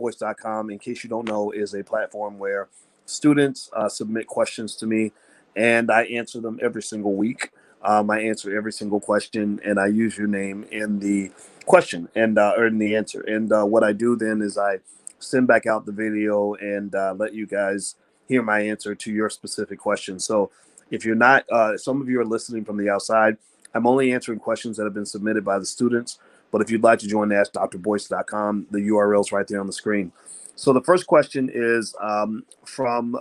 drboyce.com, in case you don't know, is a platform where students submit questions to me, and I answer them every single week. I answer every single question, and I use your name in the question and or in the answer. And what I do then is I send back out the video and let you guys hear my answer to your specific question. So if you're not, some of you are listening from the outside. I'm only answering questions that have been submitted by the students. But if you'd like to join the AskDrBoyce.com, the URL is right there on the screen. So the first question is from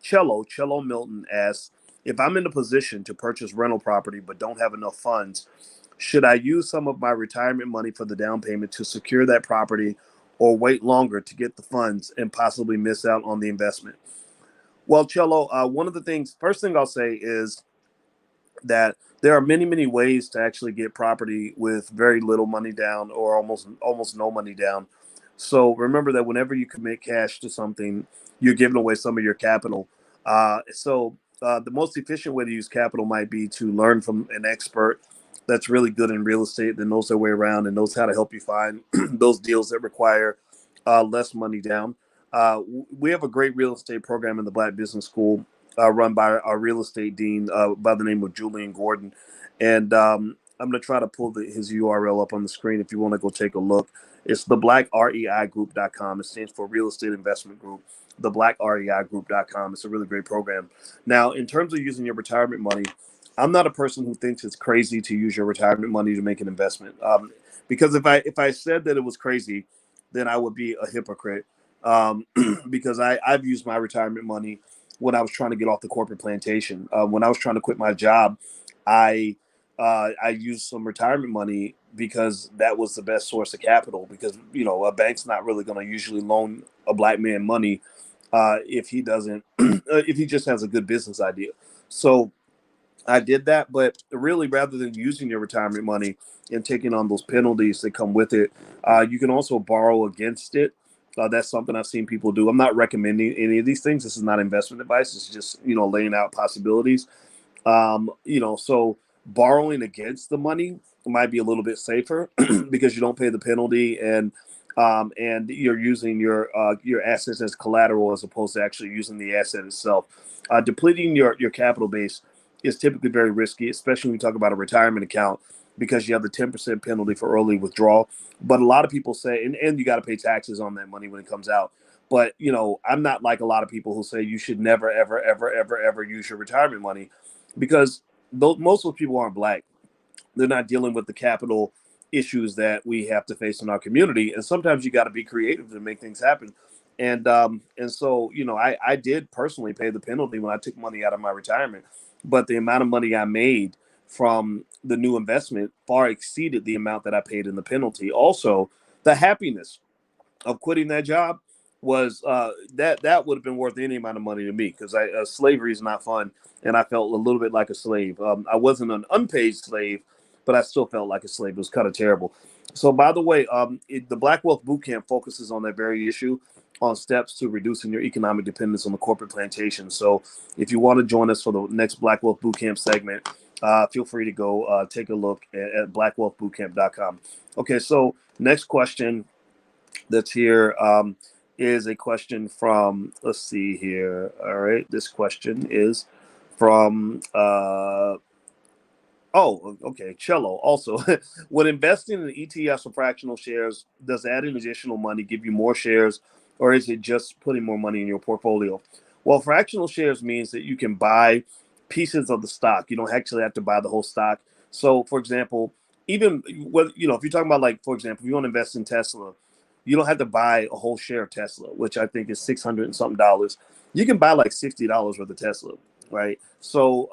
Cello Milton asks, if I'm in a position to purchase rental property but don't have enough funds, should I use some of my retirement money for the down payment to secure that property, or wait longer to get the funds and possibly miss out on the investment? Well, Cello, one of the things, first thing I'll say is that there are many, many ways to actually get property with very little money down or almost no money down. So remember that whenever you commit cash to something, you're giving away some of your capital. The most efficient way to use capital might be to learn from an expert that's really good in real estate, that knows their way around and knows how to help you find those deals that require less money down. We have a great real estate program in the Black Business School, run by our real estate dean by the name of Julian Gordon. And I'm going to try to pull his URL up on the screen if you want to go take a look. It's theblackreigroup.com. It stands for Real Estate Investment Group, theblackreigroup.com. It's a really great program. Now, in terms of using your retirement money, I'm not a person who thinks it's crazy to use your retirement money to make an investment. Because if I said that it was crazy, then I would be a hypocrite. Because I've used my retirement money when I was trying to get off the corporate plantation. When I was trying to quit my job, I used some retirement money because that was the best source of capital. Because a bank's not really going to usually loan a Black man money if he doesn't, if he just has a good business idea. So I did that, but really, rather than using your retirement money and taking on those penalties that come with it, you can also borrow against it. That's something I've seen people do. I'm not recommending any of these things. This is not investment advice. It's just, laying out possibilities. So borrowing against the money might be a little bit safer because you don't pay the penalty, and you're using your assets as collateral as opposed to actually using the asset itself. Depleting your capital base is typically very risky, especially when you talk about a retirement account, because you have the 10% penalty for early withdrawal. But a lot of people say, and you got to pay taxes on that money when it comes out. But, I'm not like a lot of people who say you should never, ever, ever, ever, ever use your retirement money, because most of those people aren't Black. They're not dealing with the capital issues that we have to face in our community. And sometimes you got to be creative to make things happen. And so, I did personally pay the penalty when I took money out of my retirement. But the amount of money I made from the new investment far exceeded the amount that I paid in the penalty. Also, the happiness of quitting that job was that would have been worth any amount of money to me, because slavery is not fun, and I felt a little bit like a slave. I wasn't an unpaid slave, but I still felt like a slave. It was kind of terrible. So, by the way, the Black Wealth Bootcamp focuses on that very issue, on steps to reducing your economic dependence on the corporate plantation. So if you want to join us for the next Black Wealth Bootcamp segment, feel free to go take a look at blackwealthbootcamp.com. Okay, so next question that's here is a question from, let's see here. All right, this question is from Cello. Also, when investing in ETFs or fractional shares, does adding additional money give you more shares, or is it just putting more money in your portfolio? Well, fractional shares means that you can buy pieces of the stock. You don't actually have to buy the whole stock. So, for example, even if you're talking about, like, for example, if you want to invest in Tesla, you don't have to buy a whole share of Tesla, which I think is $600 and something dollars. You can buy like $60 worth of Tesla, right? So,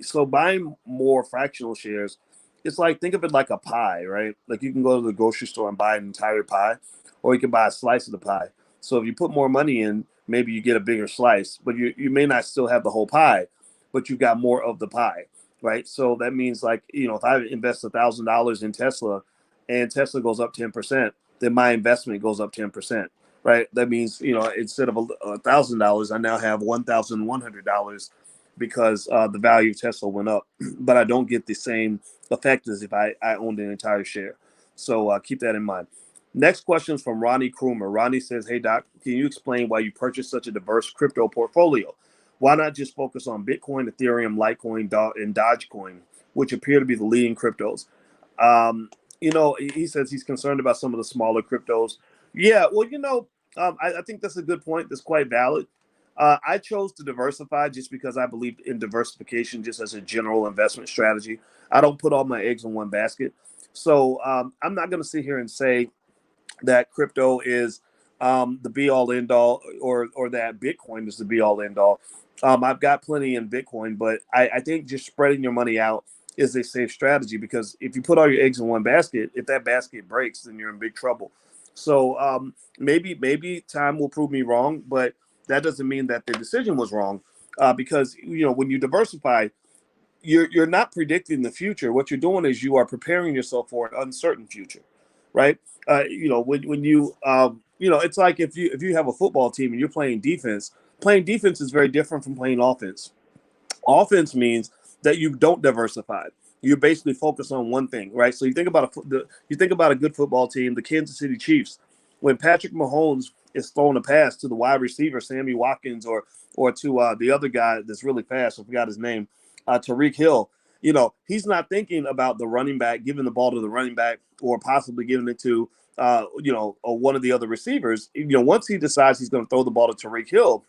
so buying more fractional shares, it's like, think of it like a pie, right? Like, you can go to the grocery store and buy an entire pie, or you can buy a slice of the pie. So if you put more money in, maybe you get a bigger slice, but you may not still have the whole pie, but you've got more of the pie, right? So that means, like, if I invest $1,000 in Tesla and Tesla goes up 10%, then my investment goes up 10%, right? That means, instead of $1,000, I now have $1,100 because the value of Tesla went up, but I don't get the same effect as if I owned an entire share. So keep that in mind. Next question is from Ronnie Krumer. Ronnie says, hey, Doc, can you explain why you purchased such a diverse crypto portfolio? Why not just focus on Bitcoin, Ethereum, Litecoin, and Dogecoin, which appear to be the leading cryptos? He says he's concerned about some of the smaller cryptos. Yeah, well, I think that's a good point. That's quite valid. I chose to diversify just because I believe in diversification just as a general investment strategy. I don't put all my eggs in one basket. So I'm not going to sit here and say that crypto is the be all end all, or that Bitcoin is the be all end all. I've got plenty in Bitcoin, but I think just spreading your money out is a safe strategy, because if you put all your eggs in one basket, if that basket breaks, then you're in big trouble. So maybe time will prove me wrong, but that doesn't mean that the decision was wrong, because when you diversify, you're not predicting the future. What you're doing is you are preparing yourself for an uncertain future, right? When you it's like if you have a football team and you're playing defense. Playing defense is very different from playing offense. Offense means that you don't diversify. You basically focus on one thing, right? So you think about a good football team, the Kansas City Chiefs. When Patrick Mahomes is throwing a pass to the wide receiver, Sammy Watkins, or to the other guy that's really fast, I forgot his name, Tariq Hill. He's not thinking about the running back giving the ball to the running back, or possibly giving it to or one of the other receivers. Once he decides he's going to throw the ball to Tariq Hill,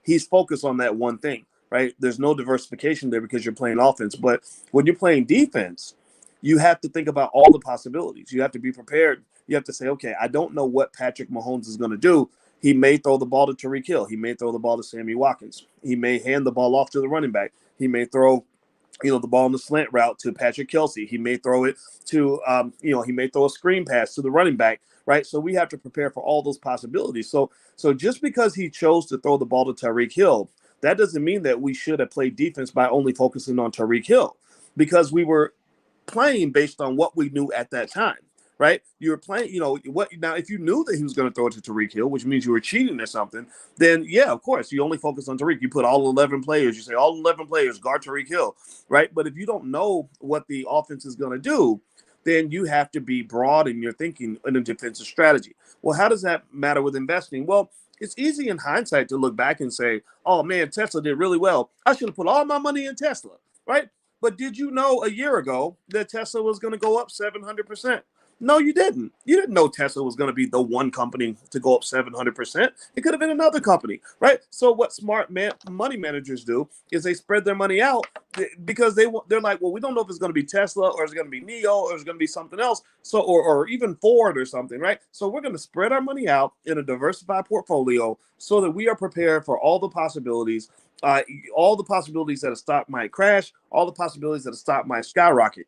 he's focused on that one thing. Right? There's no diversification there because you're playing offense. But when you're playing defense, you have to think about all the possibilities. You have to be prepared. You have to say, okay, I don't know what Patrick Mahomes is going to do. He may throw the ball to Tariq Hill. He may throw the ball to Sammy Watkins. He may hand the ball off to the running back. He may throw the ball in the slant route to Patrick Kelsey. He may throw it to, he may throw a screen pass to the running back, right? So we have to prepare for all those possibilities. So just because he chose to throw the ball to Tariq Hill, that doesn't mean that we should have played defense by only focusing on Tariq Hill, because we were playing based on what we knew at that time, right? You were playing, what now, if you knew that he was going to throw it to Tariq Hill, which means you were cheating or something, then yeah, of course, you only focus on Tariq. You put all 11 players, you say all 11 players guard Tariq Hill, right? But if you don't know what the offense is going to do, then you have to be broad in your thinking in a defensive strategy. Well, how does that matter with investing? Well, it's easy in hindsight to look back and say, oh man, Tesla did really well. I should have put all my money in Tesla, right? But did you know a year ago that Tesla was going to go up 700%? No, you didn't. You didn't know Tesla was going to be the one company to go up 700%. It could have been another company, right? So what smart money managers do is they spread their money out, because they're like, well, we don't know if it's going to be Tesla, or it's going to be NIO, or it's going to be something else. So or even Ford or something, right? So we're going to spread our money out in a diversified portfolio so that we are prepared for all the possibilities. All the possibilities that a stock might crash, all the possibilities that a stock might skyrocket.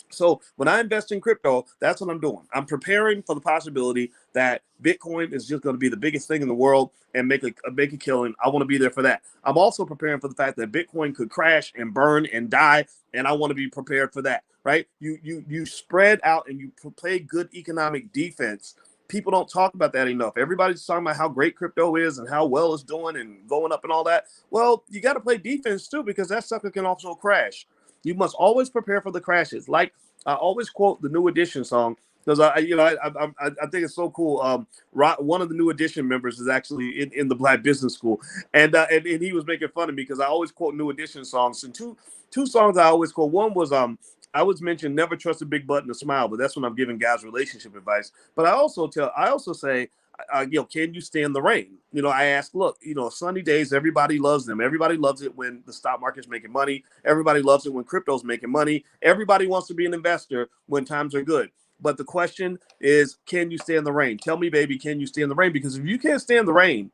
So when I invest in crypto, that's what I'm doing. I'm preparing for the possibility that Bitcoin is just going to be the biggest thing in the world and make a killing. I want to be there for that. I'm also preparing for the fact that Bitcoin could crash and burn and die, and I want to be prepared for that. Right? You spread out and you play good economic defense. People don't talk about that enough. Everybody's talking about how great crypto is and how well it's doing and going up and all that. Well, you got to play defense too, because that sucker can also crash. You must always prepare for the crashes. Like I always quote the New Edition song, because I think it's so cool. One of the New Edition members is actually in the Black Business School, and he was making fun of me because I always quote New Edition songs. And two songs I always quote. One was I always mention never trust a big button to smile, but that's when I'm giving guys relationship advice. But I also say, can you stand the rain? I ask, look, sunny days, everybody loves them. Everybody loves it when the stock market's making money. Everybody loves it when crypto's making money. Everybody wants to be an investor when times are good. But the question is, can you stand the rain? Tell me, baby, can you stand the rain? Because if you can't stand the rain,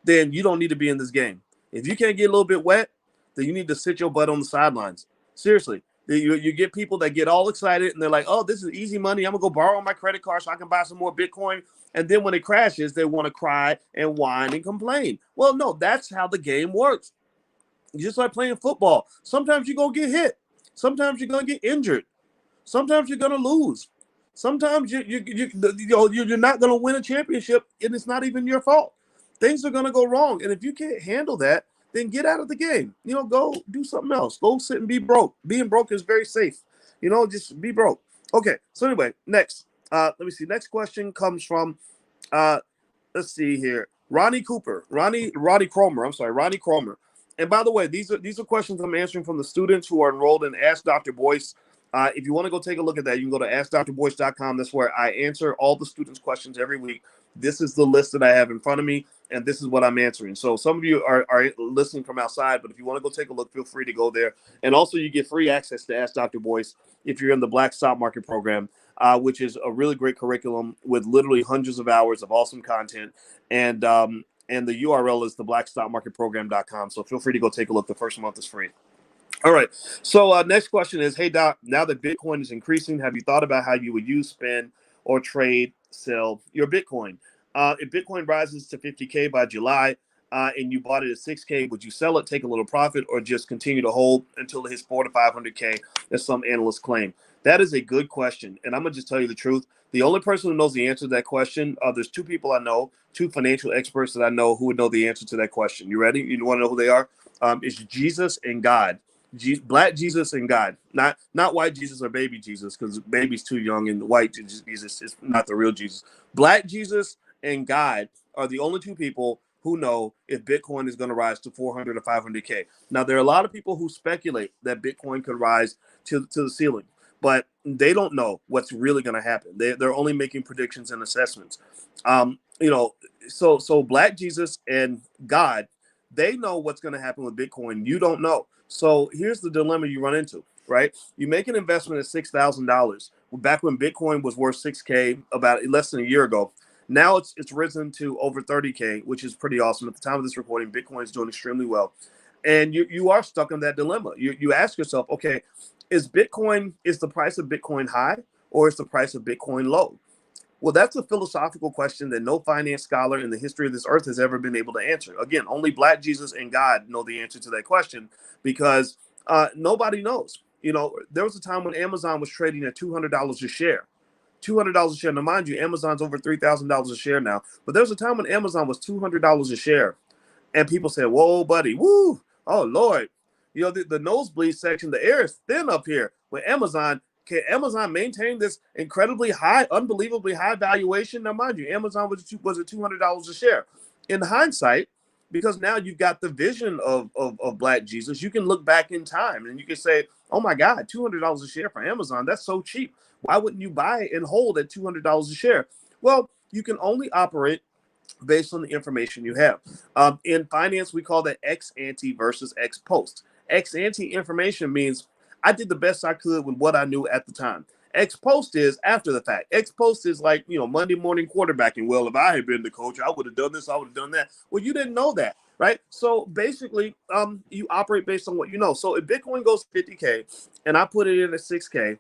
then you don't need to be in this game. If you can't get a little bit wet, then you need to sit your butt on the sidelines. Seriously. You get people that get all excited and they're like, oh, this is easy money. I'm going to go borrow my credit card so I can buy some more Bitcoin. And then when it crashes, they want to cry and whine and complain. Well, no, that's how the game works. Just like playing football. Sometimes you're going to get hit. Sometimes you're going to get injured. Sometimes you're going to lose. Sometimes you're not going to win a championship, and it's not even your fault. Things are going to go wrong. And if you can't handle that, then get out of the game. Go do something else. Go sit and be broke. Being broke is very safe. Just be broke. Okay, so anyway, next. Let me see. Next question comes from uh, let's see here. Ronnie Cromer. I'm sorry, Ronnie Cromer. And by the way, these are questions I'm answering from the students who are enrolled in Ask Dr. Boyce. If you want to go take a look at that, you can go to askdrboyce.com. That's where I answer all the students' questions every week. This is the list that I have in front of me, and this is what I'm answering. So some of you are listening from outside, but if you want to go take a look, feel free to go there. And also, you get free access to Ask Dr. Boyce if you're in the Black Stock Market program, which is a really great curriculum with literally hundreds of hours of awesome content. And the URL is theblackstockmarketprogram.com. So feel free to go take a look. The first month is free. All right. So next question is, hey, Doc, now that Bitcoin is increasing, have you thought about how you would use, spend, or trade, sell your Bitcoin? If Bitcoin rises to 50K by July and you bought it at 6K, would you sell it, take a little profit, or just continue to hold until it hits 4 to 500K, as some analysts claim? That is a good question. And I'm going to just tell you the truth. The only person who knows the answer to that question, there's two people I know, two financial experts that I know who would know the answer to that question. You ready? You want to know who they are? It's Jesus and God. Black Jesus and God, not white Jesus or baby Jesus, because baby's too young and white Jesus is not the real Jesus. Black Jesus and God are the only two people who know if Bitcoin is going to rise to 400 or 500K. Now, there are a lot of people who speculate that Bitcoin could rise to the ceiling, but they don't know what's really going to happen. They're only making predictions and assessments. So Black Jesus and God, they know what's going to happen with Bitcoin. You don't know. So here's the dilemma you run into, right? You make an investment at $6,000 back when Bitcoin was worth 6K about less than a year ago. Now it's risen to over 30K, which is pretty awesome. At the time of this recording, Bitcoin is doing extremely well. And you are stuck in that dilemma. You ask yourself, okay, is the price of Bitcoin high, or is the price of Bitcoin low? Well, that's a philosophical question that no finance scholar in the history of this earth has ever been able to answer. Again, only Black Jesus and God know the answer to that question, because nobody knows. There was a time when Amazon was trading at $200 a share. $200 a share. Now, mind you, Amazon's over $3,000 a share now. But there was a time when Amazon was $200 a share. And people said, whoa, buddy, woo, oh, Lord. The nosebleed section, the air is thin up here with Amazon. Can Amazon maintain this incredibly high, unbelievably high valuation? Now, mind you, Amazon was at $200 a share. In hindsight, because now you've got the vision of Black Jesus, you can look back in time and you can say, oh, my God, $200 a share for Amazon. That's so cheap. Why wouldn't you buy it and hold at $200 a share? Well, you can only operate based on the information you have. In finance, we call that ex ante versus ex post. Ex ante information means I did the best I could with what I knew at the time. Ex post is after the fact. Ex post is like, Monday morning quarterbacking. Well, if I had been the coach, I would have done this, I would have done that. Well, you didn't know that, right? So basically, you operate based on what you know. So if Bitcoin goes 50K and I put it in at 6K,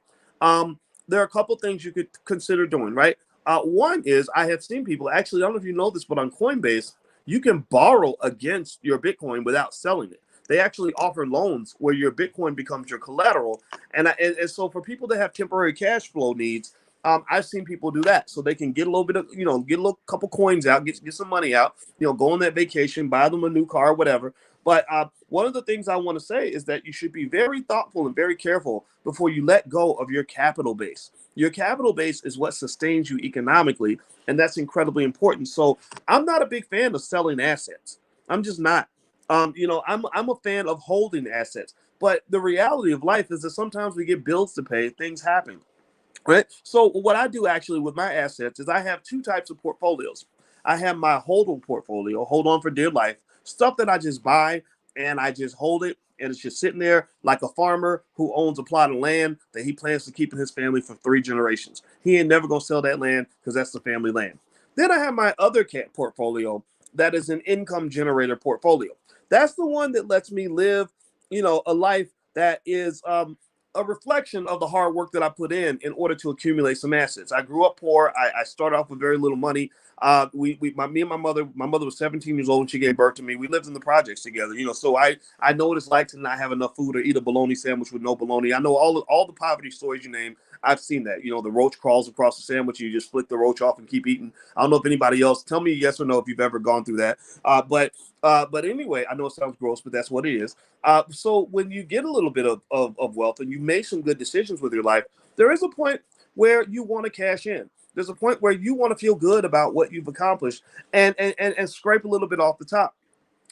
there are a couple things you could consider doing, right? One is I have seen people, actually, I don't know if you know this, but on Coinbase, you can borrow against your Bitcoin without selling it. They actually offer loans where your Bitcoin becomes your collateral. And so for people that have temporary cash flow needs, I've seen people do that. So they can get a little bit of, get a little couple coins out, get some money out, go on that vacation, buy them a new car, whatever. But one of the things I want to say is that you should be very thoughtful and very careful before you let go of your capital base. Your capital base is what sustains you economically, and that's incredibly important. So I'm not a big fan of selling assets. I'm just not. I'm a fan of holding assets. But the reality of life is that sometimes we get bills to pay, things happen. Right. So what I do actually with my assets is I have two types of portfolios. I have my hold'em portfolio, hold on for dear life, stuff that I just buy and I just hold it, and it's just sitting there like a farmer who owns a plot of land that he plans to keep in his family for 3 generations. He ain't never gonna sell that land because that's the family land. Then I have my other portfolio that is an income generator portfolio. That's the one that lets me live, a life that is a reflection of the hard work that I put in order to accumulate some assets. I grew up poor. I started off with very little money. Me and my mother was 17 years old when she gave birth to me. We lived in the projects together, so I know what it's like to not have enough food or eat a bologna sandwich with no bologna. I know all the poverty stories you name. I've seen that. The roach crawls across the sandwich. You just flick the roach off and keep eating. I don't know if anybody else, tell me yes or no if you've ever gone through that. But anyway, I know it sounds gross, but that's what it is. So when you get a little bit of wealth and you make some good decisions with your life, there is a point where you want to cash in. There's a point where you want to feel good about what you've accomplished and scrape a little bit off the top.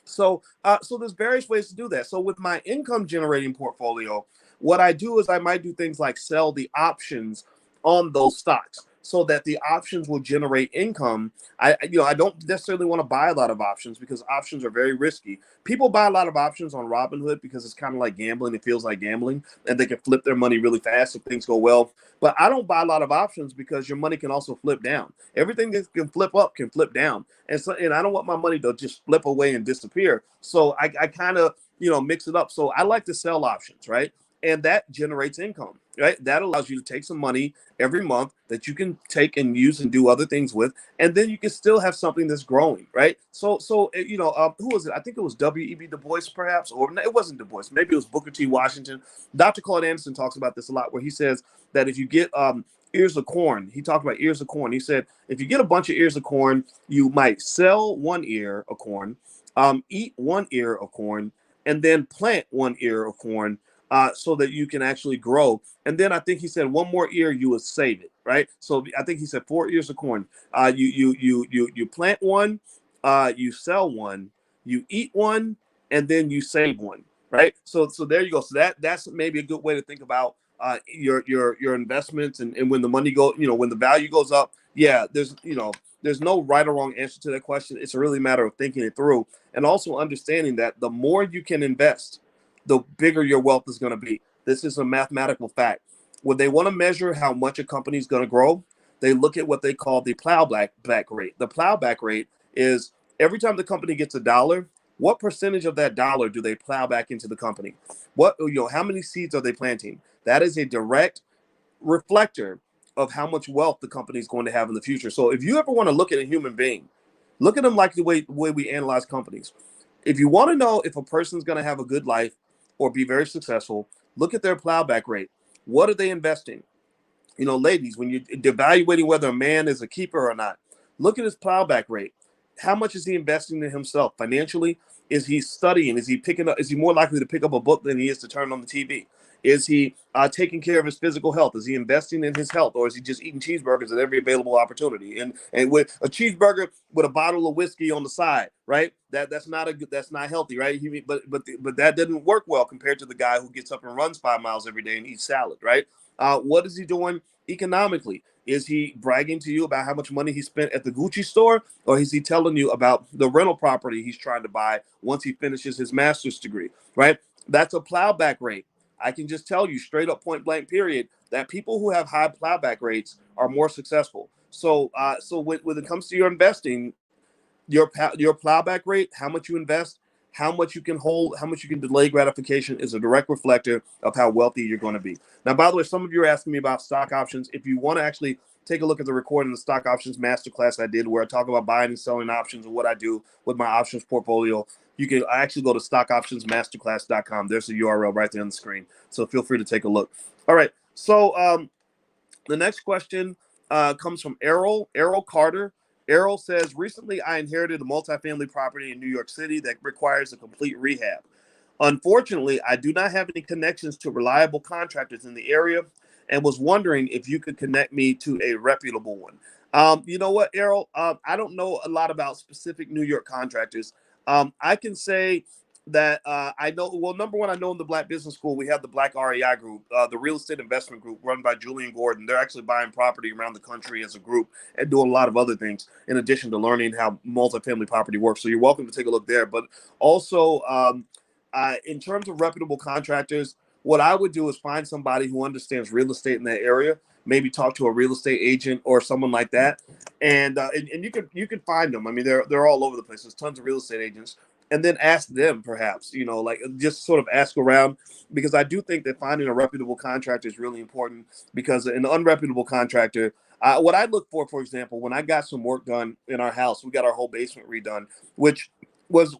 So there's various ways to do that. So with my income generating portfolio, what I do is I might do things like sell the options on those stocks so that the options will generate income. I don't necessarily want to buy a lot of options because options are very risky. People buy a lot of options on Robinhood because it's kind of like gambling. It feels like gambling, and they can flip their money really fast if things go well. But I don't buy a lot of options because your money can also flip down. Everything that can flip up can flip down, and I don't want my money to just flip away and disappear. So I kind of mix it up. So I like to sell options, right? And that generates income, right? That allows you to take some money every month that you can take and use and do other things with, and then you can still have something that's growing, right? Who was it? I think it was W.E.B. Du Bois, perhaps, or no, it wasn't Du Bois. Maybe it was Booker T. Washington. Dr. Claude Anderson talks about this a lot, where he says that if you get ears of corn, he talked about ears of corn. He said if you get a bunch of ears of corn, you might sell one ear of corn, eat one ear of corn, and then plant one ear of corn so that you can actually grow. And then I think he said one more ear, you would save it, right? So I think he said 4 ears of corn. You plant one, you sell one, you eat one, and then you save one, right? So there you go. So that's maybe a good way to think about your investments and when the money when the value goes up. Yeah, there's no right or wrong answer to that question. It's really a matter of thinking it through and also understanding that the more you can invest, the bigger your wealth is going to be. This is a mathematical fact. When they want to measure how much a company is going to grow, they look at what they call the plowback rate. The plowback rate is every time the company gets $1, what percentage of that dollar do they plow back into the company? How many seeds are they planting? That is a direct reflector of how much wealth the company is going to have in the future. So if you ever want to look at a human being, look at them like the way we analyze companies. If you want to know if a person's going to have a good life or be very successful, look at their plowback rate. What are they investing? Ladies, when you're evaluating whether a man is a keeper or not, look at his plowback rate. How much is he investing in himself financially? Is he studying? Is he picking up? Is he more likely to pick up a book than he is to turn on the TV? Is he taking care of his physical health? Is he investing in his health, or is he just eating cheeseburgers at every available opportunity? And with a cheeseburger with a bottle of whiskey on the side, right? That's not healthy, right? But that didn't work well compared to the guy who gets up and runs 5 miles every day and eats salad, right? What is he doing economically? Is he bragging to you about how much money he spent at the Gucci store, or is he telling you about the rental property he's trying to buy once he finishes his master's degree, right? That's a plowback rate. I can just tell you straight up, point blank, period, that people who have high plowback rates are more successful. So when it comes to your investing, your plowback rate, how much you invest, how much you can hold, how much you can delay gratification is a direct reflector of how wealthy you're going to be. Now, by the way, some of you are asking me about stock options. If you want to actually take a look at the recording of the stock options masterclass I did, where I talk about buying and selling options and what I do with my options portfolio, you can actually go to stockoptionsmasterclass.com. There's a URL right there on the screen. So feel free to take a look. All right. So the next question comes from Errol Carter. Errol says, recently I inherited a multifamily property in New York City that requires a complete rehab. Unfortunately, I do not have any connections to reliable contractors in the area and was wondering if you could connect me to a reputable one. You know what, Errol? I don't know a lot about specific New York contractors. I can say that I know, well, number one, I know in the Black Business School, we have the Black REI group, the real estate investment group run by Julian Gordon. They're actually buying property around the country as a group and doing a lot of other things in addition to learning how multifamily property works. So you're welcome to take a look there. But also, in terms of reputable contractors, what I would do is find somebody who understands real estate in that area, maybe talk to a real estate agent or someone like that. And you can find them. I mean, they're all over the place. There's tons of real estate agents. And then ask them, perhaps, like just sort of ask around, because I do think that finding a reputable contractor is really important, because an unreputable contractor, what I look for example, when I got some work done in our house, we got our whole basement redone, which was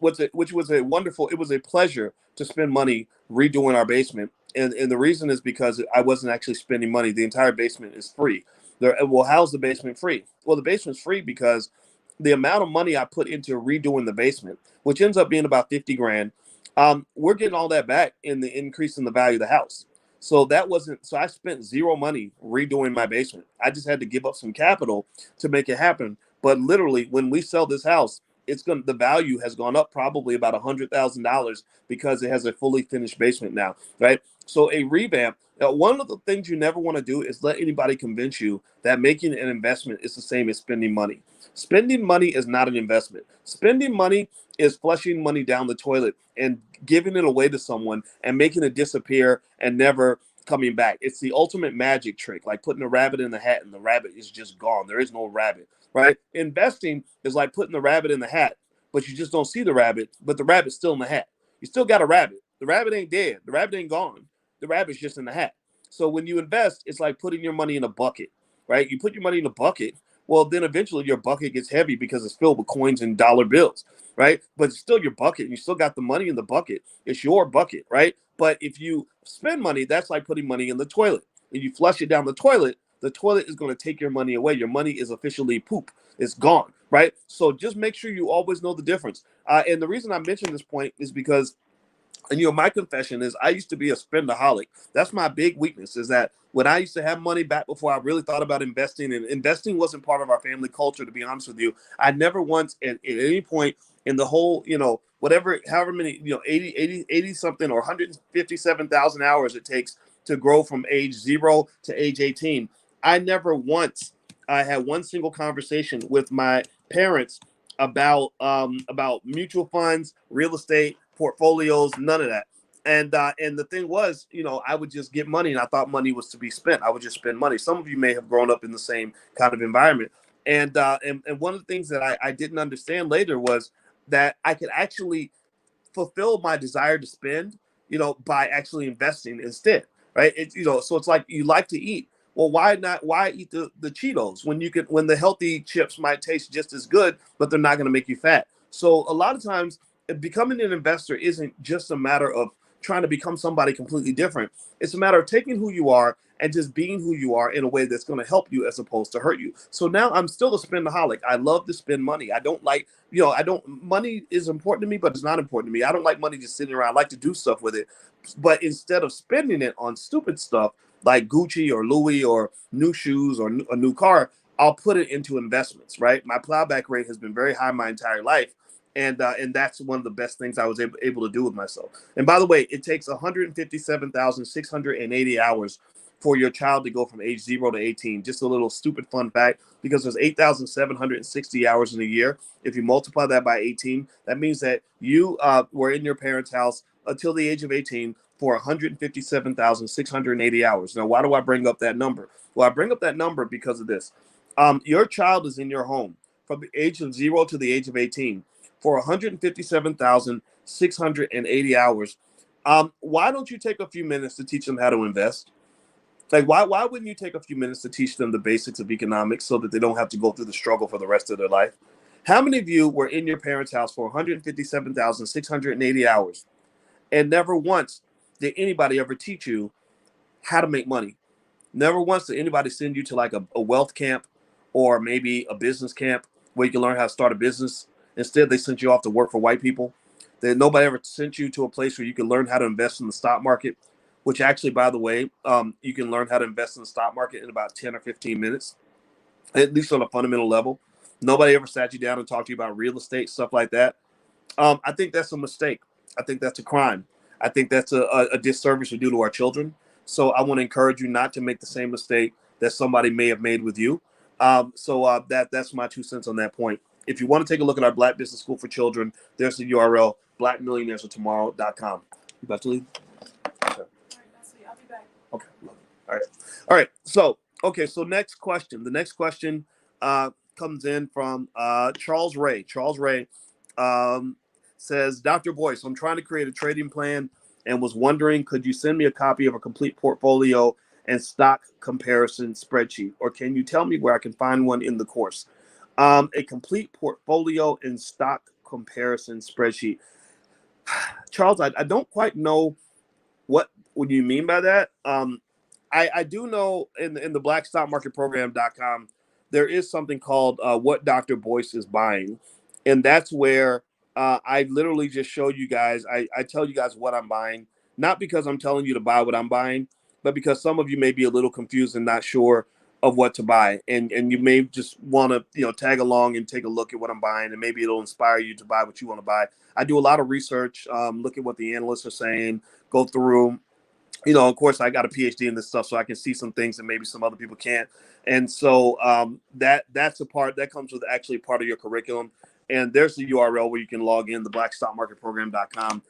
a wonderful, it was a pleasure to spend money redoing our basement. And the reason is because I wasn't actually spending money. The entire basement is free. Well, how's the basement free? Well, the basement's free because the amount of money I put into redoing the basement, which ends up being about 50 grand, we're getting all that back in the increase in the value of the house. So that wasn't, so I spent zero money redoing my basement. I just had to give up some capital to make it happen. But literally, when we sell this house, the value has gone up probably about $100,000 because it has a fully finished basement now, right? So a revamp. One of the things you never want to do is let anybody convince you that making an investment is the same as spending money. Spending money is not an investment. Spending money is flushing money down the toilet and giving it away to someone and making it disappear and never coming back. It's the ultimate magic trick, like putting a rabbit in the hat and the rabbit is just gone. There is no rabbit, right? Investing is like putting the rabbit in the hat, but you just don't see the rabbit, but the rabbit's still in the hat. You still got a rabbit. The rabbit ain't dead. The rabbit ain't gone. The rabbit's just in the hat. So when you invest, it's like putting your money in a bucket, right? You put your money in a bucket, well, then eventually your bucket gets heavy because it's filled with coins and dollar bills, right? But it's still your bucket. And you still got the money in the bucket. It's your bucket, right? But if you spend money, that's like putting money in the toilet. And you flush it down the toilet is going to take your money away. Your money is officially poop. It's gone, right? So just make sure you always know the difference. And the reason I mention this point is because, and my confession is I used to be a spendaholic. That's my big weakness, is that when I used to have money back before I really thought about investing, and investing wasn't part of our family culture, to be honest with you, I never once at any point in the whole, whatever, however many, 80 something or 157,000 hours it takes to grow from age 0 to age 18. I never once, I had one single conversation with my parents about mutual funds, real estate, portfolios, none of that. And the thing was, I would just get money, and I thought money was to be spent. I would just spend money. Some of you may have grown up in the same kind of environment. And one of the things that I didn't understand later was that I could actually fulfill my desire to spend, by actually investing instead, right? So it's like you like to eat. Well, why eat the Cheetos when the healthy chips might taste just as good, but they're not going to make you fat. So a lot of times becoming an investor isn't just a matter of trying to become somebody completely different. It's a matter of taking who you are and just being who you are in a way that's going to help you as opposed to hurt you. So now I'm still a spendaholic. I love to spend money. I don't like, money is important to me, but it's not important to me. I don't like money just sitting around. I like to do stuff with it. But instead of spending it on stupid stuff like Gucci or Louis or new shoes or a new car, I'll put it into investments, right? My plowback rate has been very high my entire life. And that's one of the best things I was able to do with myself. And by the way, it takes 157,680 hours for your child to go from age 0 to 18. Just a little stupid fun fact, because there's 8,760 hours in a year. If you multiply that by 18, that means that you were in your parents' house until the age of 18 for 157,680 hours. Now, why do I bring up that number? Well, I bring up that number because of this. Your child is in your home from the age of 0 to the age of 18 for 157,680 hours. Why don't you take a few minutes to teach them how to invest? Like, why wouldn't you take a few minutes to teach them the basics of economics so that they don't have to go through the struggle for the rest of their life? How many of you were in your parents' house for 157,680 hours and never once did anybody ever teach you how to make money? Never once did anybody send you to like a wealth camp or maybe a business camp where you can learn how to start a business. Instead, they sent you off to work for white people. Nobody ever sent you to a place where you can learn how to invest in the stock market, which actually, by the way, you can learn how to invest in the stock market in about 10 or 15 minutes, at least on a fundamental level. Nobody ever sat you down and talked to you about real estate, stuff like that. I think that's a mistake. I think that's a crime. I think that's a disservice we do to our children. So I want to encourage you not to make the same mistake that somebody may have made with you. That's my 2 cents on that point. If you want to take a look at our Black Business School for Children, there's the URL, blackmillionairesoftomorrow.com. You about to leave? Okay. All right, I'll be back. Okay. All right. So next question. The next question comes in from Charles Ray. Charles Ray says, Dr. Boyce, I'm trying to create a trading plan and was wondering, could you send me a copy of a complete portfolio and stock comparison spreadsheet? Or can you tell me where I can find one in the course? A complete portfolio and stock comparison spreadsheet. Charles, I don't quite know what you mean by that. I do know in the blackstockmarketprogram.com, there is something called what Dr. Boyce is buying. And that's where I literally just show you guys, I tell you guys what I'm buying, not because I'm telling you to buy what I'm buying, but because some of you may be a little confused and not sure of what to buy, and you may just want to tag along and take a look at what I'm buying, and maybe it'll inspire you to buy what you want to buy. I do a lot of research, look at what the analysts are saying, go through. Of course, I got a PhD in this stuff, so I can see some things that maybe some other people can't. And so that's a part that comes with actually part of your curriculum. And there's the URL where you can log in, the blackstockmarketprogram.com.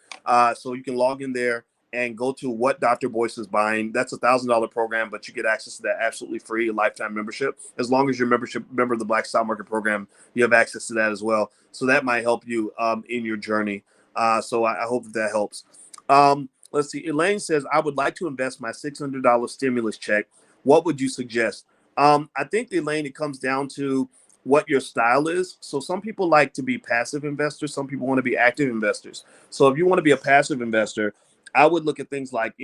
So you can log in there and go to what Dr. Boyce is buying. That's $1,000 program, but you get access to that absolutely free, lifetime membership. As long as you're member of the Black Stock Market Program, you have access to that as well. So that might help you in your journey. So I hope that helps. Let's see. Elaine says, I would like to invest my $600 stimulus check. What would you suggest? I think, Elaine, it comes down to what your style is. So some people like to be passive investors. Some people want to be active investors. So if you want to be a passive investor, I would look at things like,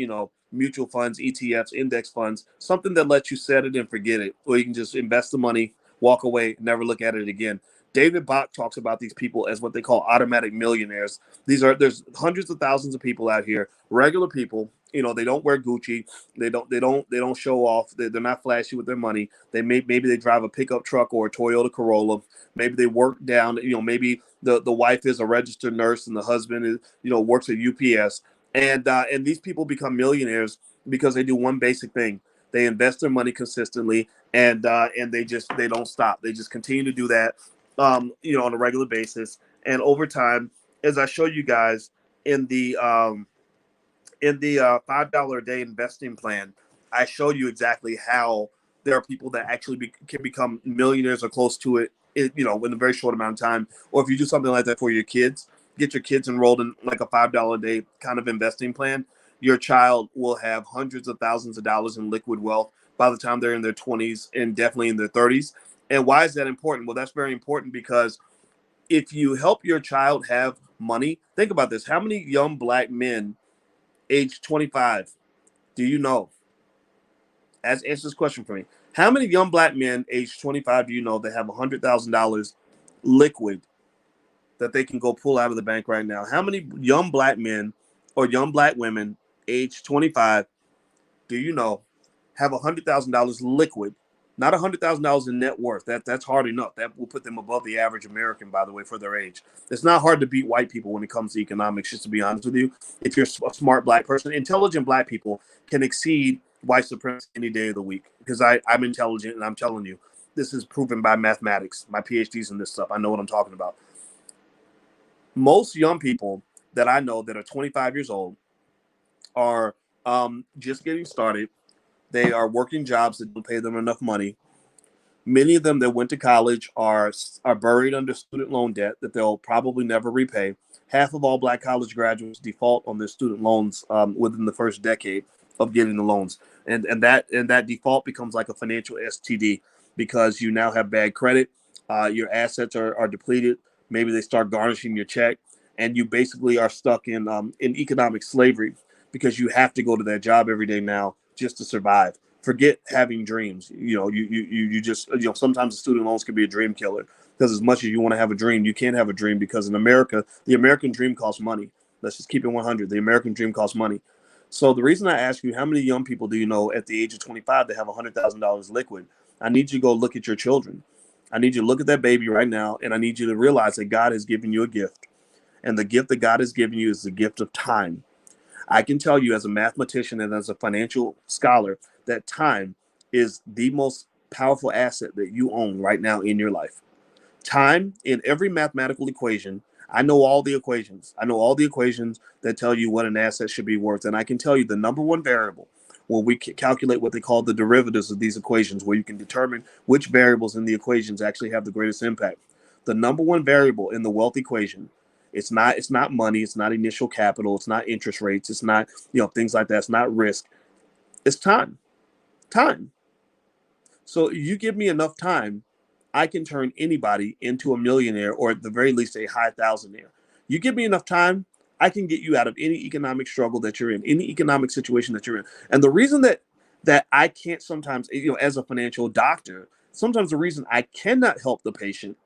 mutual funds, ETFs, index funds, something that lets you set it and forget it, or you can just invest the money, walk away, never look at it again. David Bach talks about these people as what they call automatic millionaires. There's hundreds of thousands of people out here, regular people. They don't wear Gucci. They don't show off. They're not flashy with their money. Maybe they drive a pickup truck or a Toyota Corolla. Maybe they work down. Maybe the wife is a registered nurse and the husband is works at UPS. And these people become millionaires because they do one basic thing. They invest their money consistently, and they don't stop. They just continue to do that. On a regular basis. And over time, as I show you guys in the $5 a day investing plan, I show you exactly how there are people that actually can become millionaires or close to it, in a very short amount of time. Or if you do something like that for your kids, get your kids enrolled in like a $5 a day kind of investing plan, your child will have hundreds of thousands of dollars in liquid wealth by the time they're in their 20s and definitely in their 30s. And why is that important? Well, that's very important because if you help your child have money, think about this. How many young black men age 25 do you know? Answer this question for me. How many young black men age 25 do you know that have $100,000 liquid that they can go pull out of the bank right now? How many young black men or young black women age 25 do you know have $100,000 liquid? Not $100,000 in net worth. That's hard enough. That will put them above the average American, by the way, for their age. It's not hard to beat white people when it comes to economics, just to be honest with you. If you're a smart black person, intelligent black people can exceed white supremacy any day of the week because I'm intelligent, and I'm telling you, this is proven by mathematics. My PhD's in this stuff. I know what I'm talking about. Most young people that I know that are 25 years old are just getting started. They are working jobs that don't pay them enough money. Many of them that went to college are buried under student loan debt that they'll probably never repay. Half of all black college graduates default on their student loans within the first decade of getting the loans, and that default becomes like a financial STD because you now have bad credit. Your assets are depleted. Maybe they start garnishing your check, and you basically are stuck in economic slavery because you have to go to that job every day now just to survive. Forget having dreams. You just sometimes the student loans can be a dream killer because as much as you want to have a dream, you can't have a dream because in America, the American dream costs money. Let's just keep it 100. The American dream costs money. So the reason I ask you, how many young people do you know at the age of 25 that have $100,000 liquid? I need you to go look at your children. I need you to look at that baby right now, and I need you to realize that God has given you a gift. And the gift that God has given you is the gift of time. I can tell you as a mathematician and as a financial scholar that time is the most powerful asset that you own right now in your life. Time in every mathematical equation. I know all the equations. I know all the equations that tell you what an asset should be worth. And I can tell you the number one variable when we calculate what they call the derivatives of these equations, where you can determine which variables in the equations actually have the greatest impact. The number one variable in the wealth equation, it's not money, it's not initial capital, it's not interest rates, it's not things like that, it's not risk. It's time. Time. So you give me enough time, I can turn anybody into a millionaire or at the very least a high thousandaire. You give me enough time, I can get you out of any economic struggle that you're in, any economic situation that you're in. And the reason that I can't sometimes, as a financial doctor, sometimes the reason I cannot help the patient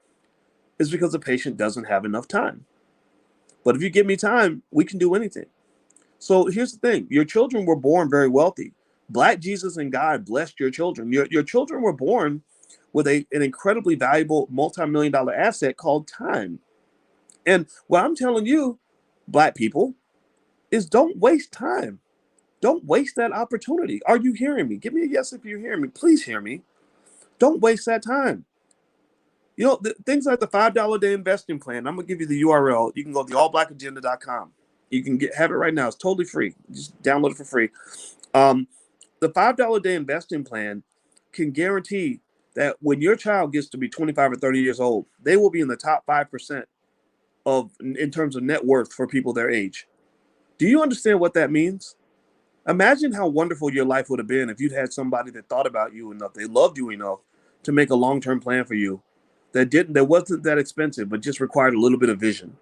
is because the patient doesn't have enough time. But if you give me time, we can do anything. So here's the thing. Your children were born very wealthy. Black Jesus and God blessed your children. Your children were born with an incredibly valuable multi-million-dollar asset called time. And what I'm telling you, Black people, is don't waste time. Don't waste that opportunity. Are you hearing me? Give me a yes if you're hearing me. Please hear me. Don't waste that time. You know, things like the $5 a day investing plan. I'm going to give you the URL. You can go to theallblackagenda.com. You can have it right now. It's totally free. Just download it for free. The $5 a day investing plan can guarantee that when your child gets to be 25 or 30 years old, they will be in the top 5% in terms of net worth for people their age. Do you understand what that means? Imagine how wonderful your life would have been if you'd had somebody that thought about you enough, they loved you enough to make a long-term plan for you that wasn't that expensive, but just required a little bit of vision.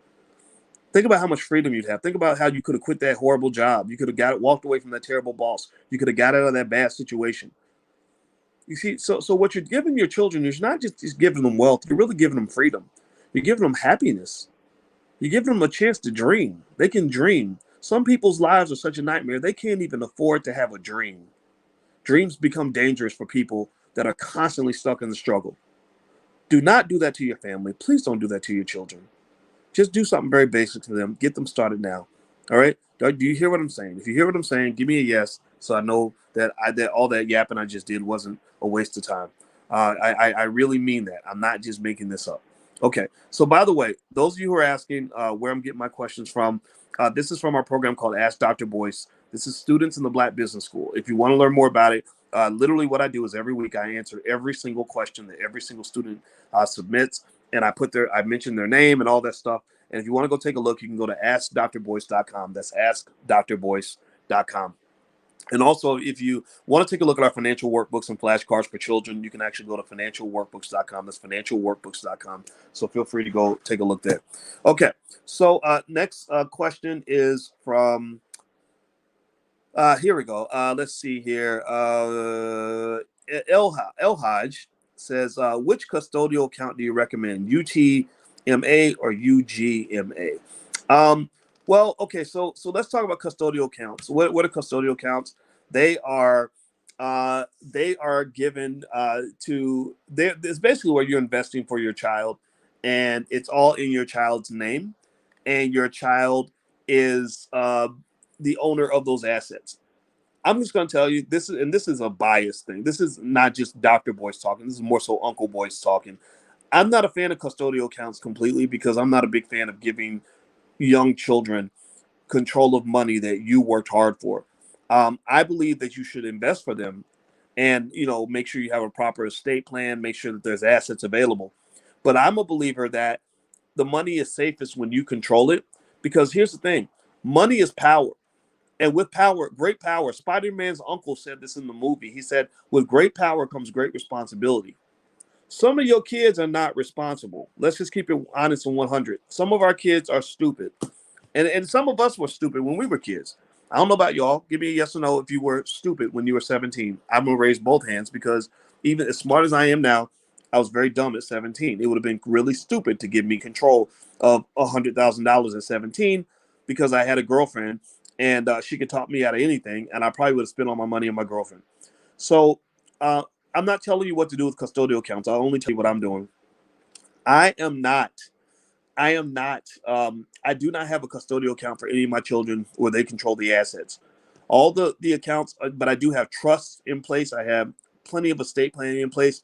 Think about how much freedom you'd have. Think about how you could have quit that horrible job. You could have walked away from that terrible boss. You could have got out of that bad situation. You see, so what you're giving your children is not just giving them wealth. You're really giving them freedom. You're giving them happiness. You're giving them a chance to dream. They can dream. Some people's lives are such a nightmare, they can't even afford to have a dream. Dreams become dangerous for people that are constantly stuck in the struggle. Do not do that to your family. Please don't do that to your children. Just do something very basic to them. Get them started now. All right? Do you hear what I'm saying? If you hear what I'm saying, give me a yes so I know that all that yapping I just did wasn't a waste of time. I really mean that. I'm not just making this up. Okay. So, by the way, those of you who are asking where I'm getting my questions from, this is from our program called Ask Dr. Boyce. This is students in the Black Business School. If you want to learn more about it, literally what I do is every week I answer every single question that every single student submits, and I mention their name and all that stuff. And if you want to go take a look, you can go to askdrboyce.com. That's askdrboyce.com. And also, if you want to take a look at our financial workbooks and flashcards for children, you can actually go to financialworkbooks.com. That's financialworkbooks.com. So feel free to go take a look there. Okay. So next question is from, here we go. Let's see here. El Haj says, which custodial account do you recommend, UTMA or UGMA? Well, okay, so let's talk about custodial accounts. What are custodial accounts? They are given it's basically where you're investing for your child, and it's all in your child's name, and your child is the owner of those assets. I'm just going to tell you this is a biased thing. This is not just Dr. Boyce talking. This is more so Uncle Boyce talking. I'm not a fan of custodial accounts completely because I'm not a big fan of giving young children control of money that you worked hard for. I believe that you should invest for them and, make sure you have a proper estate plan, make sure that there's assets available. But I'm a believer that the money is safest when you control it, because here's the thing. Money is power. And with power, great power, Spider-Man's uncle said this in the movie. He said, with great power comes great responsibility. Some of your kids are not responsible. Let's just keep it honest and 100. Some of our kids are stupid. And some of us were stupid when we were kids. I don't know about y'all. Give me a yes or no if you were stupid when you were 17. I'm going to raise both hands because even as smart as I am now, I was very dumb at 17. It would have been really stupid to give me control of $100,000 at 17 because I had a girlfriend and she could talk me out of anything, and I probably would have spent all my money on my girlfriend. So I'm not telling you what to do with custodial accounts. I'll only tell you what I'm doing. I do not have a custodial account for any of my children where they control the assets. All the accounts, but I do have trusts in place. I have plenty of estate planning in place.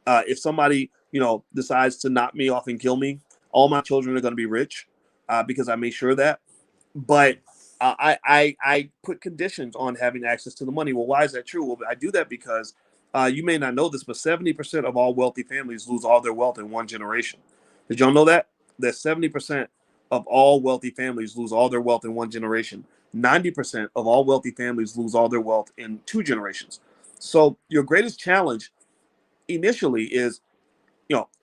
If somebody, decides to knock me off and kill me, all my children are going to be rich because I made sure of that. But I put conditions on having access to the money. Well, why is that true? Well, I do that because you may not know this, but 70% of all wealthy families lose all their wealth in one generation. Did y'all know that? That 70% of all wealthy families lose all their wealth in one generation. 90% of all wealthy families lose all their wealth in 2 generations. So your greatest challenge initially is,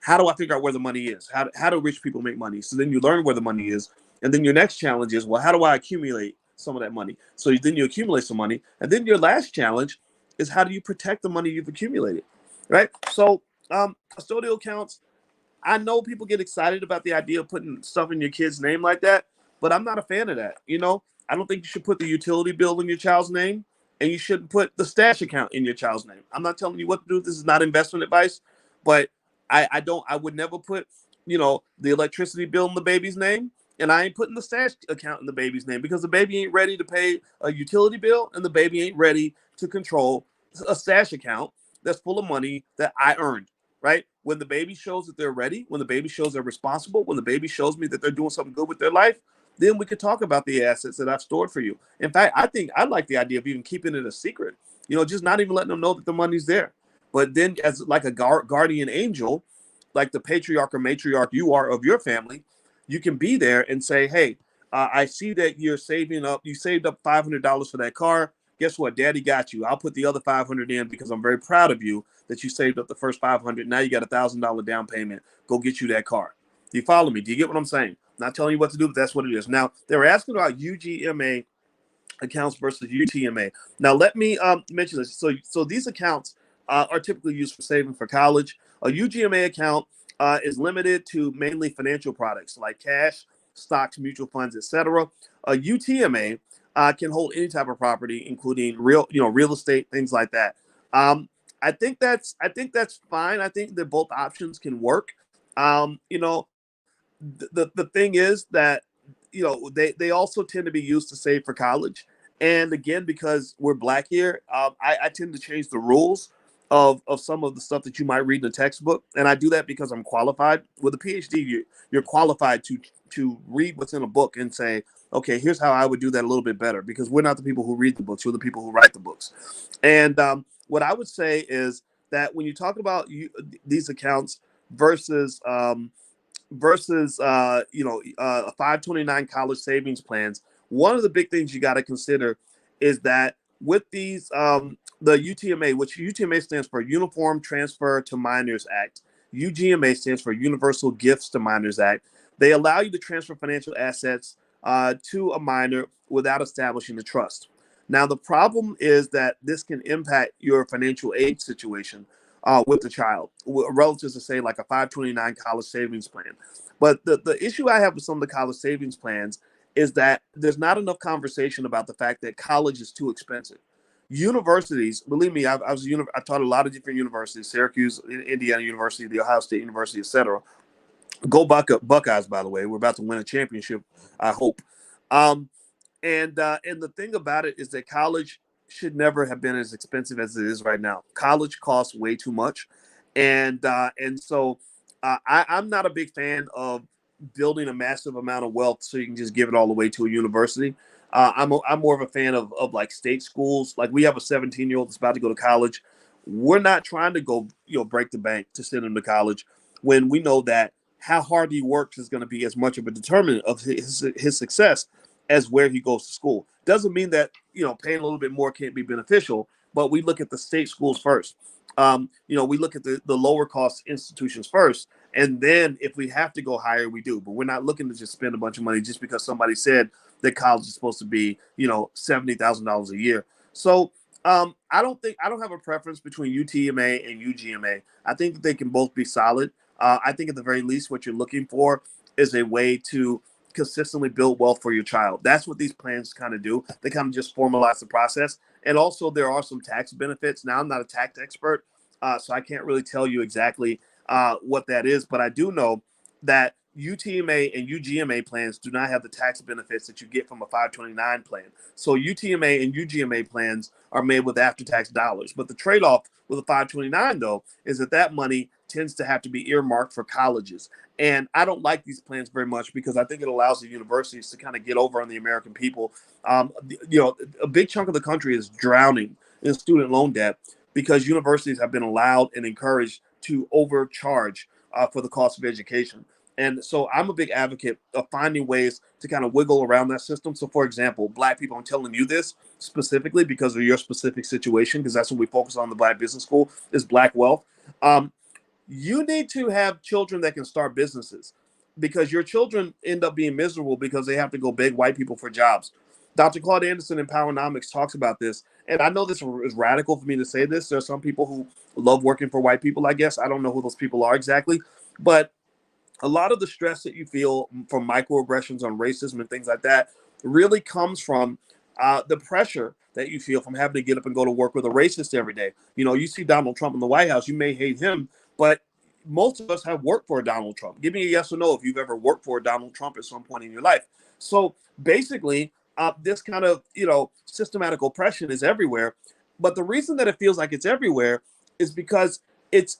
how do I figure out where the money is? How do rich people make money? So then you learn where the money is. And then your next challenge is, well, how do I accumulate some of that money? So then you accumulate some money. And then your last challenge is, how do you protect the money you've accumulated? Right? So custodial accounts, I know people get excited about the idea of putting stuff in your kid's name like that, but I'm not a fan of that. I don't think you should put the utility bill in your child's name. and you shouldn't put the stash account in your child's name. I'm not telling you what to do. This is not investment advice, but I would never put, the electricity bill in the baby's name, and I ain't putting the stash account in the baby's name because the baby ain't ready to pay a utility bill, and the baby ain't ready to control a stash account that's full of money that I earned, right? When the baby shows that they're ready, when the baby shows they're responsible, when the baby shows me that they're doing something good with their life, then we could talk about the assets that I've stored for you. In fact, I think I like the idea of even keeping it a secret, just not even letting them know that the money's there. But then as like a guardian angel, like the patriarch or matriarch you are of your family, you can be there and say, hey, I see that you're saving up. You saved up $500 for that car. Guess what? Daddy got you. I'll put the other 500 in because I'm very proud of you that you saved up the first 500. Now you got $1,000 down payment. Go get you that car. Do you follow me? Do you get what I'm saying? Not telling you what to do, but that's what it is. Now, they were asking about UGMA accounts versus UTMA. Now, let me mention this. So these accounts are typically used for saving for college. A UGMA account is limited to mainly financial products like cash, stocks, mutual funds, etc. A UTMA can hold any type of property, including real estate, things like that. I think that's fine. I think that both options can work. The thing is that they also tend to be used to save for college, and again, because we're black here, I tend to change the rules of some of the stuff that you might read in the textbook, and I do that because I'm qualified with a PhD. You're qualified to read what's in a book and say, okay, here's how I would do that a little bit better, because we're not the people who read the books, we're the people who write the books. And what I would say is that when you talk about these accounts versus a 529 college savings plans, one of the big things you got to consider is that with these the UTMA, which UTMA stands for Uniform Transfer to Minors Act, UGMA stands for Universal Gifts to Minors Act, they allow you to transfer financial assets to a minor without establishing a trust. Now, the problem is that this can impact your financial aid situation with the child, relative to, say, like a 529 college savings plan. But the issue I have with some of the college savings plans is that there's not enough conversation about the fact that college is too expensive. Universities, believe me, I've taught a lot of different universities: Syracuse, Indiana University, the Ohio State University, etc. Go Buckeyes, by the way. We're about to win a championship, I hope. And the thing about it is that college should never have been as expensive as it is right now. College costs way too much, and so I'm not a big fan of building a massive amount of wealth so you can just give it all away to a university. I'm more of a fan of like state schools. Like, we have a 17-year-old that's about to go to college. We're not trying to go break the bank to send him to college when we know that how hard he works is going to be as much of a determinant of his success as where he goes to school. Doesn't mean that paying a little bit more can't be beneficial, but we look at the state schools first. We look at the lower cost institutions first, and then if we have to go higher, we do. But we're not looking to just spend a bunch of money just because somebody said that college is supposed to be $70,000 a year. So I don't have a preference between UTMA and UGMA. I think that they can both be solid. I think at the very least, what you're looking for is a way to consistently build wealth for your child. That's what these plans kind of do. They kind of just formalize the process. And also, there are some tax benefits. Now, I'm not a tax expert, so I can't really tell you exactly what that is, but I do know that UTMA and UGMA plans do not have the tax benefits that you get from a 529 plan. So UTMA and UGMA plans are made with after-tax dollars. But the trade-off with a 529, though, is that money tends to have to be earmarked for colleges. And I don't like these plans very much because I think it allows the universities to kind of get over on the American people. A big chunk of the country is drowning in student loan debt because universities have been allowed and encouraged to overcharge for the cost of education. And so I'm a big advocate of finding ways to kind of wiggle around that system. So, for example, Black people, I'm telling you this specifically because of your specific situation, because that's what we focus on in the Black Business School, is Black wealth. You need to have children that can start businesses, because your children end up being miserable because they have to go beg white people for jobs. Dr. Claude Anderson in Powernomics talks about this. And I know this is radical for me to say this. There are some people who love working for white people, I guess. I don't know who those people are exactly. But a lot of the stress that you feel from microaggressions on racism and things like that really comes from the pressure that you feel from having to get up and go to work with a racist every day. You know, you see Donald Trump in the White House, you may hate him, but most of us have worked for a Donald Trump. Give me a yes or no if you've ever worked for a Donald Trump at some point in your life. So basically, this kind of, systematic oppression is everywhere. But the reason that it feels like it's everywhere is because it's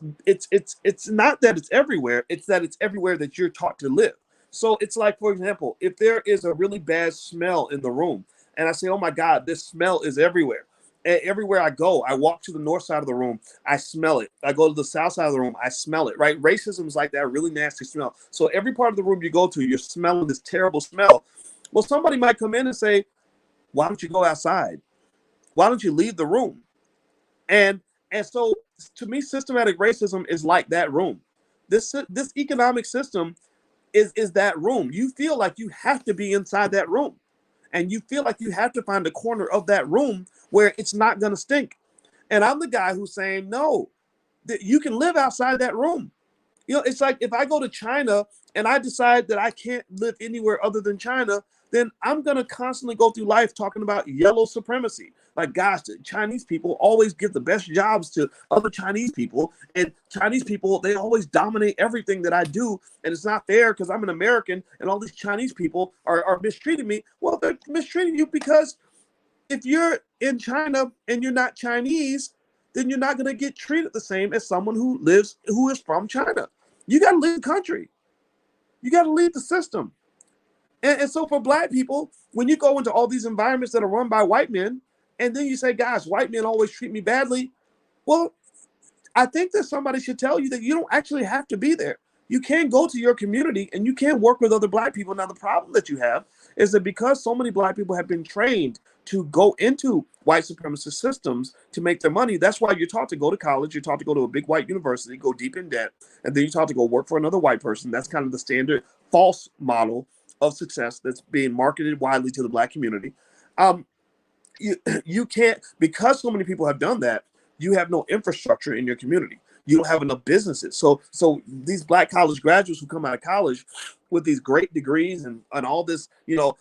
not that it's everywhere, it's that it's everywhere that you're taught to live. So it's like, for example, if there is a really bad smell in the room and I say, oh my God, this smell is everywhere. Everywhere I go, I walk to the north side of the room, I smell it. I go to the south side of the room, I smell it, right? Racism is like that really nasty smell. So every part of the room you go to, you're smelling this terrible smell. Well, somebody might come in and say, why don't you go outside? Why don't you leave the room? And so to me, systematic racism is like that room. This economic system is that room. You feel like you have to be inside that room. And you feel like you have to find a corner of that room where it's not going to stink. And I'm the guy who's saying, no, that you can live outside that room. It's like if I go to China and I decide that I can't live anywhere other than China, then I'm going to constantly go through life talking about yellow supremacy. Like, gosh, the Chinese people always give the best jobs to other Chinese people. And Chinese people, they always dominate everything that I do. And it's not fair because I'm an American and all these Chinese people are mistreating me. Well, they're mistreating you because if you're in China and you're not Chinese, then you're not going to get treated the same as someone who is from China. You got to leave the country. You got to leave the system. And so for Black people, when you go into all these environments that are run by white men, and then you say, gosh, white men always treat me badly. Well, I think that somebody should tell you that you don't actually have to be there. You can go to your community and you can work with other Black people. Now, the problem that you have is that because so many Black people have been trained to go into white supremacist systems to make their money, that's why you're taught to go to college, you're taught to go to a big white university, go deep in debt, and then you're taught to go work for another white person. That's kind of the standard false model of success that's being marketed widely to the Black community. You can't, because so many people have done that, you have no infrastructure in your community. You don't have enough businesses. So these Black college graduates who come out of college with these great degrees and all this,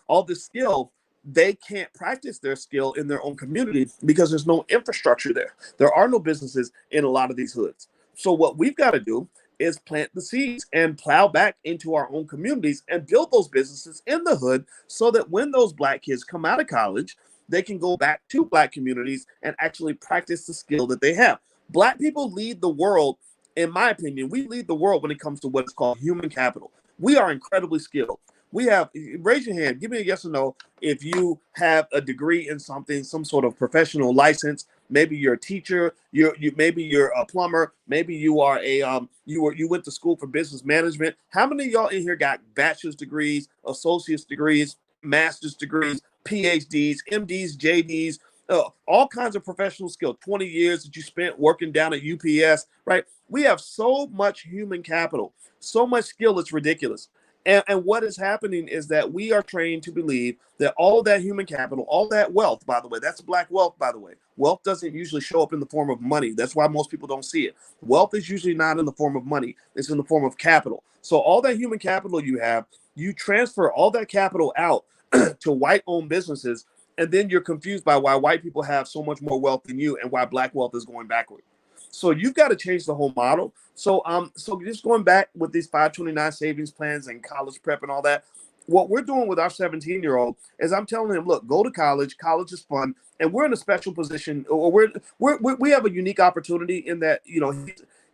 all this skill, they can't practice their skill in their own community because there's no infrastructure there. There are no businesses in a lot of these hoods. So what we've got to do is plant the seeds and plow back into our own communities and build those businesses in the hood so that when those Black kids come out of college, they can go back to Black communities and actually practice the skill that they have. Black people lead the world, in my opinion. We lead the world when it comes to what's called human capital. We are incredibly skilled. We have, raise your hand, give me a yes or no if you have a degree in something, some sort of professional license. Maybe you're a teacher, maybe you're a plumber, maybe you are you went to school for business management. How many of y'all in here got bachelor's degrees, associate's degrees, master's degrees, PhDs, MDs, JDs, all kinds of professional skill, 20 years that you spent working down at UPS, right? We have so much human capital, so much skill, it's ridiculous. And what is happening is that we are trained to believe that all of that human capital, all that wealth, by the way, that's Black wealth, by the way. Wealth doesn't usually show up in the form of money. That's why most people don't see it. Wealth is usually not in the form of money. It's in the form of capital. So all that human capital you have, you transfer all that capital out to white-owned businesses, and then you're confused by why white people have so much more wealth than you and why Black wealth is going backward. So you've got to change the whole model. So just going back with these 529 savings plans and college prep and all that, what we're doing with our 17-year-old is I'm telling him, look, go to college. College is fun, and we're in a special position, or we have a unique opportunity in that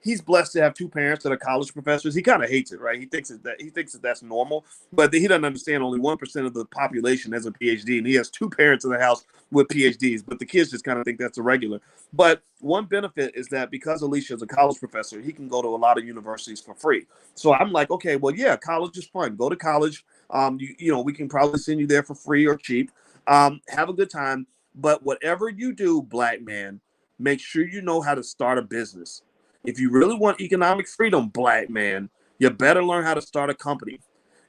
he's blessed to have two parents that are college professors. He kind of hates it, right? He thinks that that's normal, but he doesn't understand only 1% of the population has a PhD, and he has two parents in the house with PhDs. But the kids just kind of think that's a regular. But one benefit is that because Alicia is a college professor, he can go to a lot of universities for free. So I'm like, okay, well, yeah, college is fun. Go to college. We can probably send you there for free or cheap. Have a good time. But whatever you do, Black man, make sure you know how to start a business. If you really want economic freedom, Black man, you better learn how to start a company.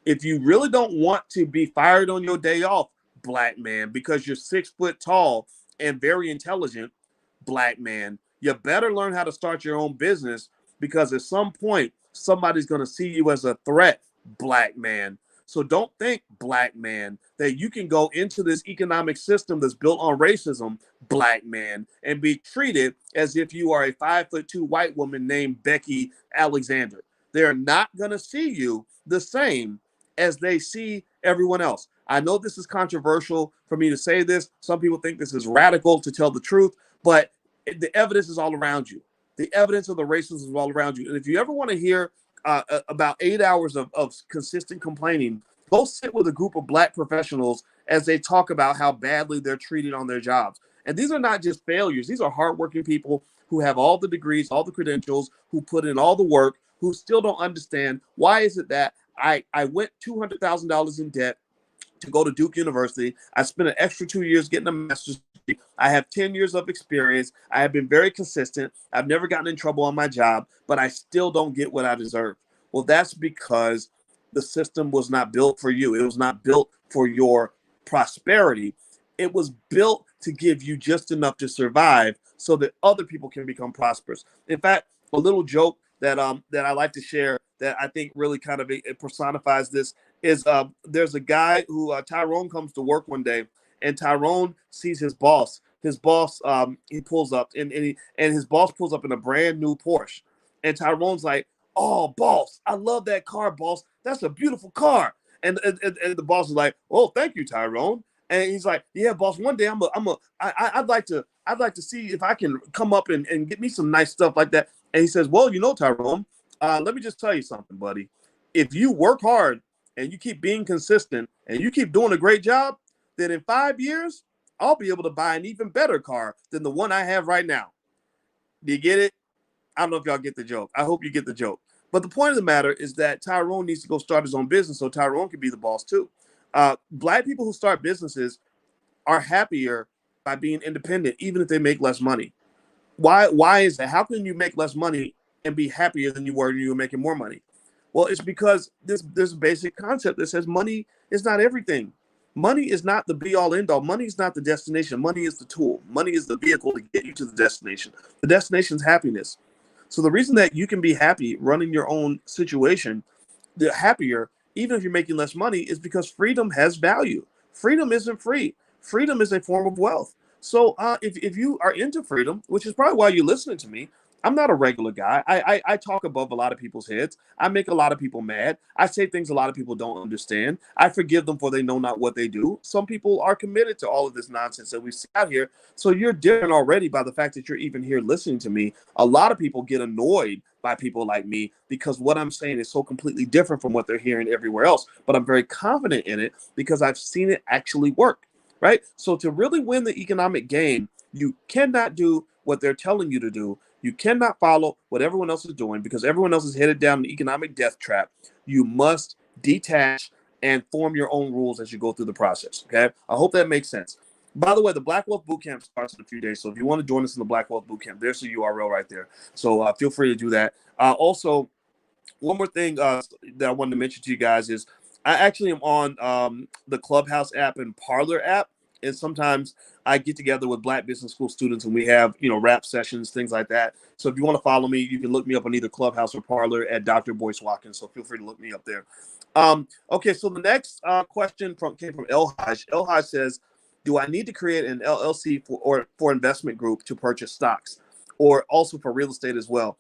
If you really don't want to be fired on your day off, Black man, because you're 6 foot tall and very intelligent, Black man, you better learn how to start your own business because at some point, somebody's going to see you as a threat, Black man. So don't think, black man, that you can go into this economic system that's built on racism, black man, and be treated as if you are a 5'2" white woman named Becky Alexander. They're not going to see you the same as they see everyone else. I know this is controversial for me to say this. Some people think this is radical, to tell the truth, but the evidence is all around you. The evidence of the racism is all around you. And if you ever want to hear about 8 hours of consistent complaining, go sit with a group of black professionals as they talk about how badly they're treated on their jobs. And these are not just failures. These are hardworking people who have all the degrees, all the credentials, who put in all the work, who still don't understand why is it that I went $200,000 in debt to go to Duke University. I spent an extra 2 years getting a master's degree. I have 10 years of experience. I have been very consistent. I've never gotten in trouble on my job, but I still don't get what I deserve. Well, that's because the system was not built for you. It was not built for your prosperity. It was built to give you just enough to survive so that other people can become prosperous. In fact, a little joke that I like to share that I think really kind of it personifies this is there's a guy who Tyrone comes to work one day, and Tyrone sees his boss. His boss he pulls up and his boss pulls up in a brand new Porsche, and Tyrone's like, "Oh, boss, I love that car, boss. That's a beautiful car." And the boss is like, "Oh, thank you, Tyrone." And he's like, "Yeah, boss. One day I'd like to see if I can come up and get me some nice stuff like that." And he says, "Well, Tyrone, let me just tell you something, buddy. If you work hard and you keep being consistent and you keep doing a great job, then in 5 years, I'll be able to buy an even better car than the one I have right now." Do you get it? I don't know if y'all get the joke. I hope you get the joke. But the point of the matter is that Tyrone needs to go start his own business so Tyrone can be the boss too. Black people who start businesses are happier by being independent, even if they make less money. Why is that? How can you make less money and be happier than you were when you were making more money? Well, it's because there's a basic concept that says money is not everything. Money is not the be all end all. Money is not the destination. Money is the tool. Money is the vehicle to get you to the destination. The destination is happiness. So the reason that you can be happy running your own situation, the happier, even if you're making less money, is because freedom has value. Freedom isn't free. Freedom is a form of wealth. So if you are into freedom, which is probably why you're listening to me, I'm not a regular guy. I talk above a lot of people's heads. I make a lot of people mad. I say things a lot of people don't understand. I forgive them for they know not what they do. Some people are committed to all of this nonsense that we see out here. So you're different already by the fact that you're even here listening to me. A lot of people get annoyed by people like me because what I'm saying is so completely different from what they're hearing everywhere else. But I'm very confident in it because I've seen it actually work, right? So to really win the economic game, you cannot do what they're telling you to do. You cannot follow what everyone else is doing because everyone else is headed down an economic death trap. You must detach and form your own rules as you go through the process. Okay. I hope that makes sense. By the way, the Black Wealth Bootcamp starts in a few days. So if you want to join us in the Black Wealth Bootcamp, there's the URL right there. So feel free to do that. Also, one more thing that I wanted to mention to you guys is I actually am on the Clubhouse app and Parlor app. And sometimes I get together with Black Business School students and we have, rap sessions, things like that. So if you want to follow me, you can look me up on either Clubhouse or Parlor at Dr. Boyce Watkins. So feel free to look me up there. Okay, so the next question came from El Haj. El Haj says, do I need to create an LLC for investment group to purchase stocks or also for real estate as well?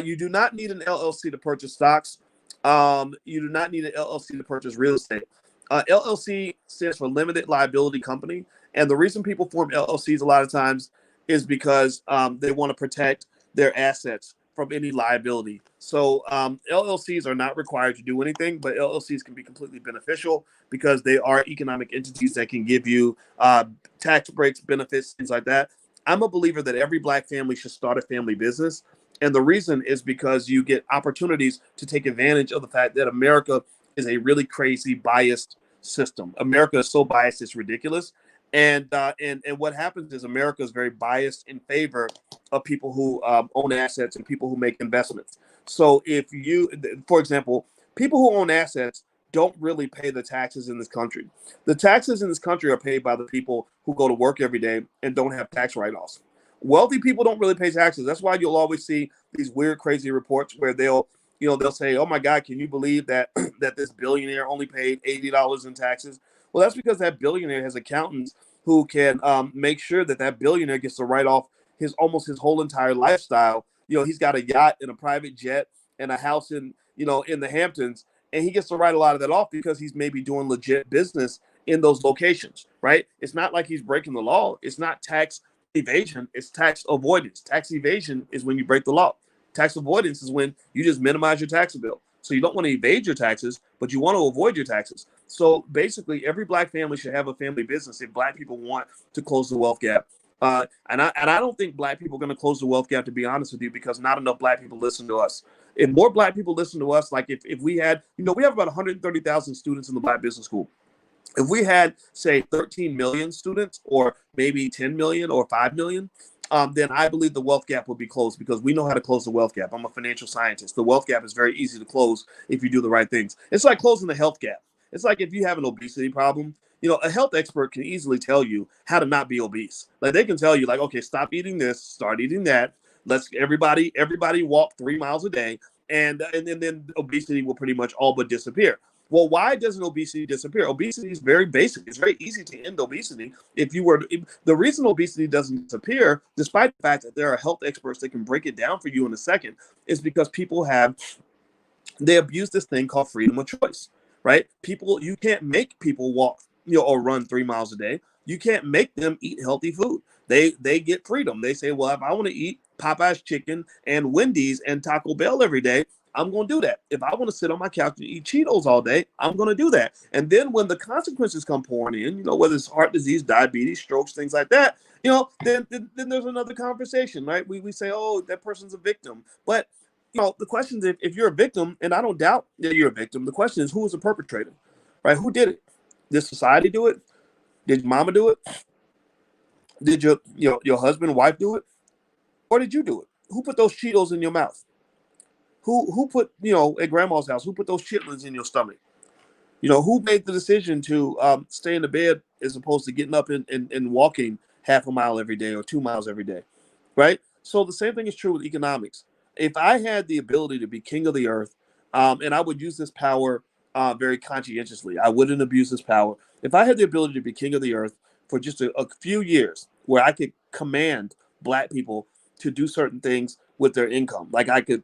You do not need an LLC to purchase stocks. You do not need an LLC to purchase real estate. LLC stands for limited liability company. And the reason people form LLCs a lot of times is because they want to protect their assets from any liability. So LLCs are not required to do anything, but LLCs can be completely beneficial because they are economic entities that can give you tax breaks, benefits, things like that. I'm a believer that every Black family should start a family business. And the reason is because you get opportunities to take advantage of the fact that America is a really crazy biased system. America is so biased, it's ridiculous. And what happens is America is very biased in favor of people who own assets and people who make investments. So if you, for example, people who own assets don't really pay the taxes in this country. The taxes in this country are paid by the people who go to work every day and don't have tax write-offs. Wealthy people don't really pay taxes. That's why you'll always see these weird, crazy reports where they'll They'll say, "Oh my God, can you believe that that this billionaire only paid $80 in taxes?" Well, that's because that billionaire has accountants who can make sure that that billionaire gets to write off his whole entire lifestyle. He's got a yacht and a private jet and a house in the Hamptons, and he gets to write a lot of that off because he's maybe doing legit business in those locations, right? It's not like he's breaking the law. It's not tax evasion, it's tax avoidance. Tax evasion is when you break the law. Tax avoidance is when you just minimize your tax bill. So you don't want to evade your taxes, but you want to avoid your taxes. So basically, every black family should have a family business if black people want to close the wealth gap. And I don't think black people are going to close the wealth gap, to be honest with you, because not enough black people listen to us. If more black people listen to us, like if we had, we have about 130,000 students in the Black Business School. If we had, say, 13 million students, or maybe 10 million or 5 million, then I believe the wealth gap will be closed, because we know how to close the wealth gap. I'm a financial scientist. The wealth gap is very easy to close if you do the right things. It's like closing the health gap. It's like if you have an obesity problem, a health expert can easily tell you how to not be obese. Like, they can tell you, like, okay, stop eating this, start eating that. Let's everybody walk 3 miles a day, and then obesity will pretty much all but disappear. Well, why doesn't obesity disappear? Obesity is very basic. It's very easy to end obesity. The reason obesity doesn't disappear, despite the fact that there are health experts that can break it down for you in a second, is because they abuse this thing called freedom of choice, right? You can't make people walk, or run 3 miles a day. You can't make them eat healthy food. They get freedom. They say, well, if I want to eat Popeye's chicken and Wendy's and Taco Bell every day, I'm going to do that. If I want to sit on my couch and eat Cheetos all day, I'm going to do that. And then when the consequences come pouring in, whether it's heart disease, diabetes, strokes, things like that, then there's another conversation, right? We say, oh, that person's a victim. But, the question is, if you're a victim, and I don't doubt that you're a victim, the question is, who is the perpetrator, right? Who did it? Did society do it? Did mama do it? Did your husband and wife do it? Or did you do it? Who put those Cheetos in your mouth? Who put, at grandma's house, who put those chitlins in your stomach? Who made the decision to stay in the bed as opposed to getting up and walking half a mile every day or 2 miles every day, right? So the same thing is true with economics. If I had the ability to be king of the earth, and I would use this power very conscientiously, I wouldn't abuse this power. If I had the ability to be king of the earth for just a few years, where I could command black people to do certain things with their income, like I could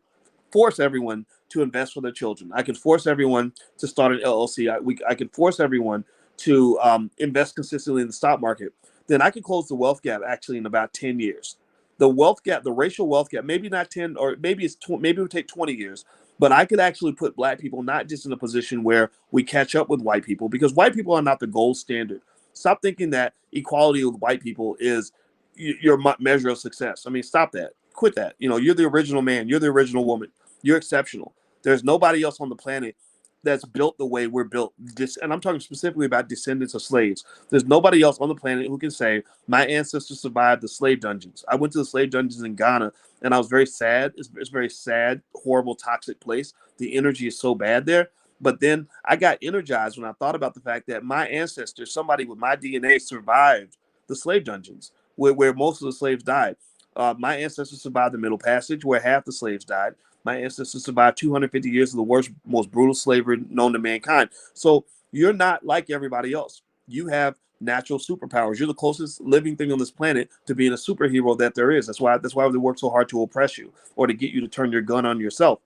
force everyone to invest for their children. I could force everyone to start an LLC. I could force everyone to invest consistently in the stock market. Then I could close the wealth gap actually in about 10 years. The wealth gap, the racial wealth gap, maybe not 10, or maybe maybe it would take 20 years. But I could actually put black people not just in a position where we catch up with white people, because white people are not the gold standard. Stop thinking that equality with white people is your measure of success. I mean, stop that. Quit that. You're the original man. You're the original woman. You're exceptional. There's nobody else on the planet that's built the way we're built. And I'm talking specifically about descendants of slaves. There's nobody else on the planet who can say, my ancestors survived the slave dungeons. I went to the slave dungeons in Ghana, and I was very sad. It's a very sad, horrible, toxic place. The energy is so bad there. But then I got energized when I thought about the fact that my ancestors, somebody with my DNA, survived the slave dungeons where most of the slaves died. My ancestors survived the Middle Passage, where half the slaves died. My ancestors survived 250 years of the worst, most brutal slavery known to mankind. So you're not like everybody else. You have natural superpowers. You're the closest living thing on this planet to being a superhero that there is. That's why they work so hard to oppress you, or to get you to turn your gun on yourself.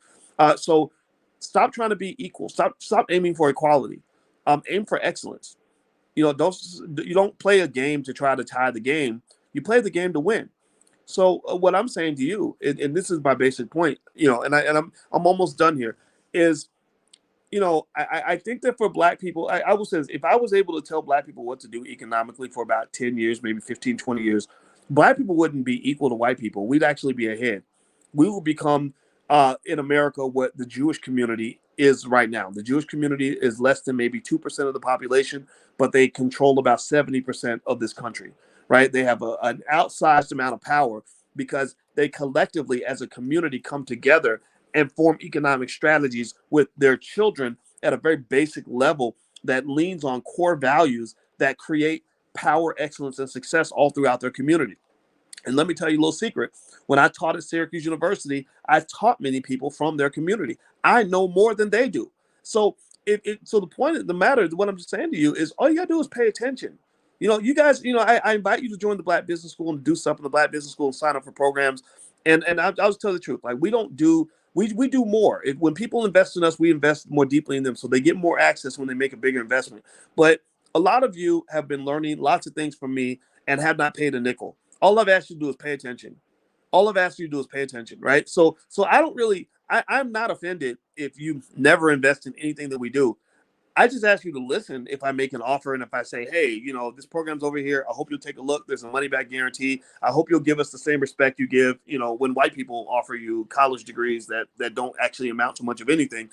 So stop trying to be equal. Stop aiming for equality. Aim for excellence. You don't play a game to try to tie the game. You play the game to win. So what I'm saying to you, and this is my basic point, and I'm almost done here, is, I think that for black people, I will say this, if I was able to tell black people what to do economically for about 10 years, maybe 15, 20 years, black people wouldn't be equal to white people. We'd actually be ahead. We will become, in America, what the Jewish community is right now. The Jewish community is less than maybe 2% of the population, but they control about 70% of this country. Right? They have an outsized amount of power because they collectively, as a community, come together and form economic strategies with their children at a very basic level that leans on core values that create power, excellence, and success all throughout their community. And let me tell you a little secret. When I taught at Syracuse University, I taught many people from their community. I know more than they do. So so the point of the matter, what I'm just saying to you is all you gotta do is pay attention. You guys, I invite you to join the Black Business School and do stuff in the Black Business School and sign up for programs. And I'll just tell you the truth. Like we do more. When people invest in us, we invest more deeply in them. So they get more access when they make a bigger investment. But a lot of you have been learning lots of things from me and have not paid a nickel. All I've asked you to do is pay attention. All I've asked you to do is pay attention, right? So I don't really, I'm not offended if you never invest in anything that we do. I just ask you to listen if I make an offer and if I say, hey, this program's over here. I hope you'll take a look. There's a money back guarantee. I hope you'll give us the same respect you give, when white people offer you college degrees that don't actually amount to much of anything,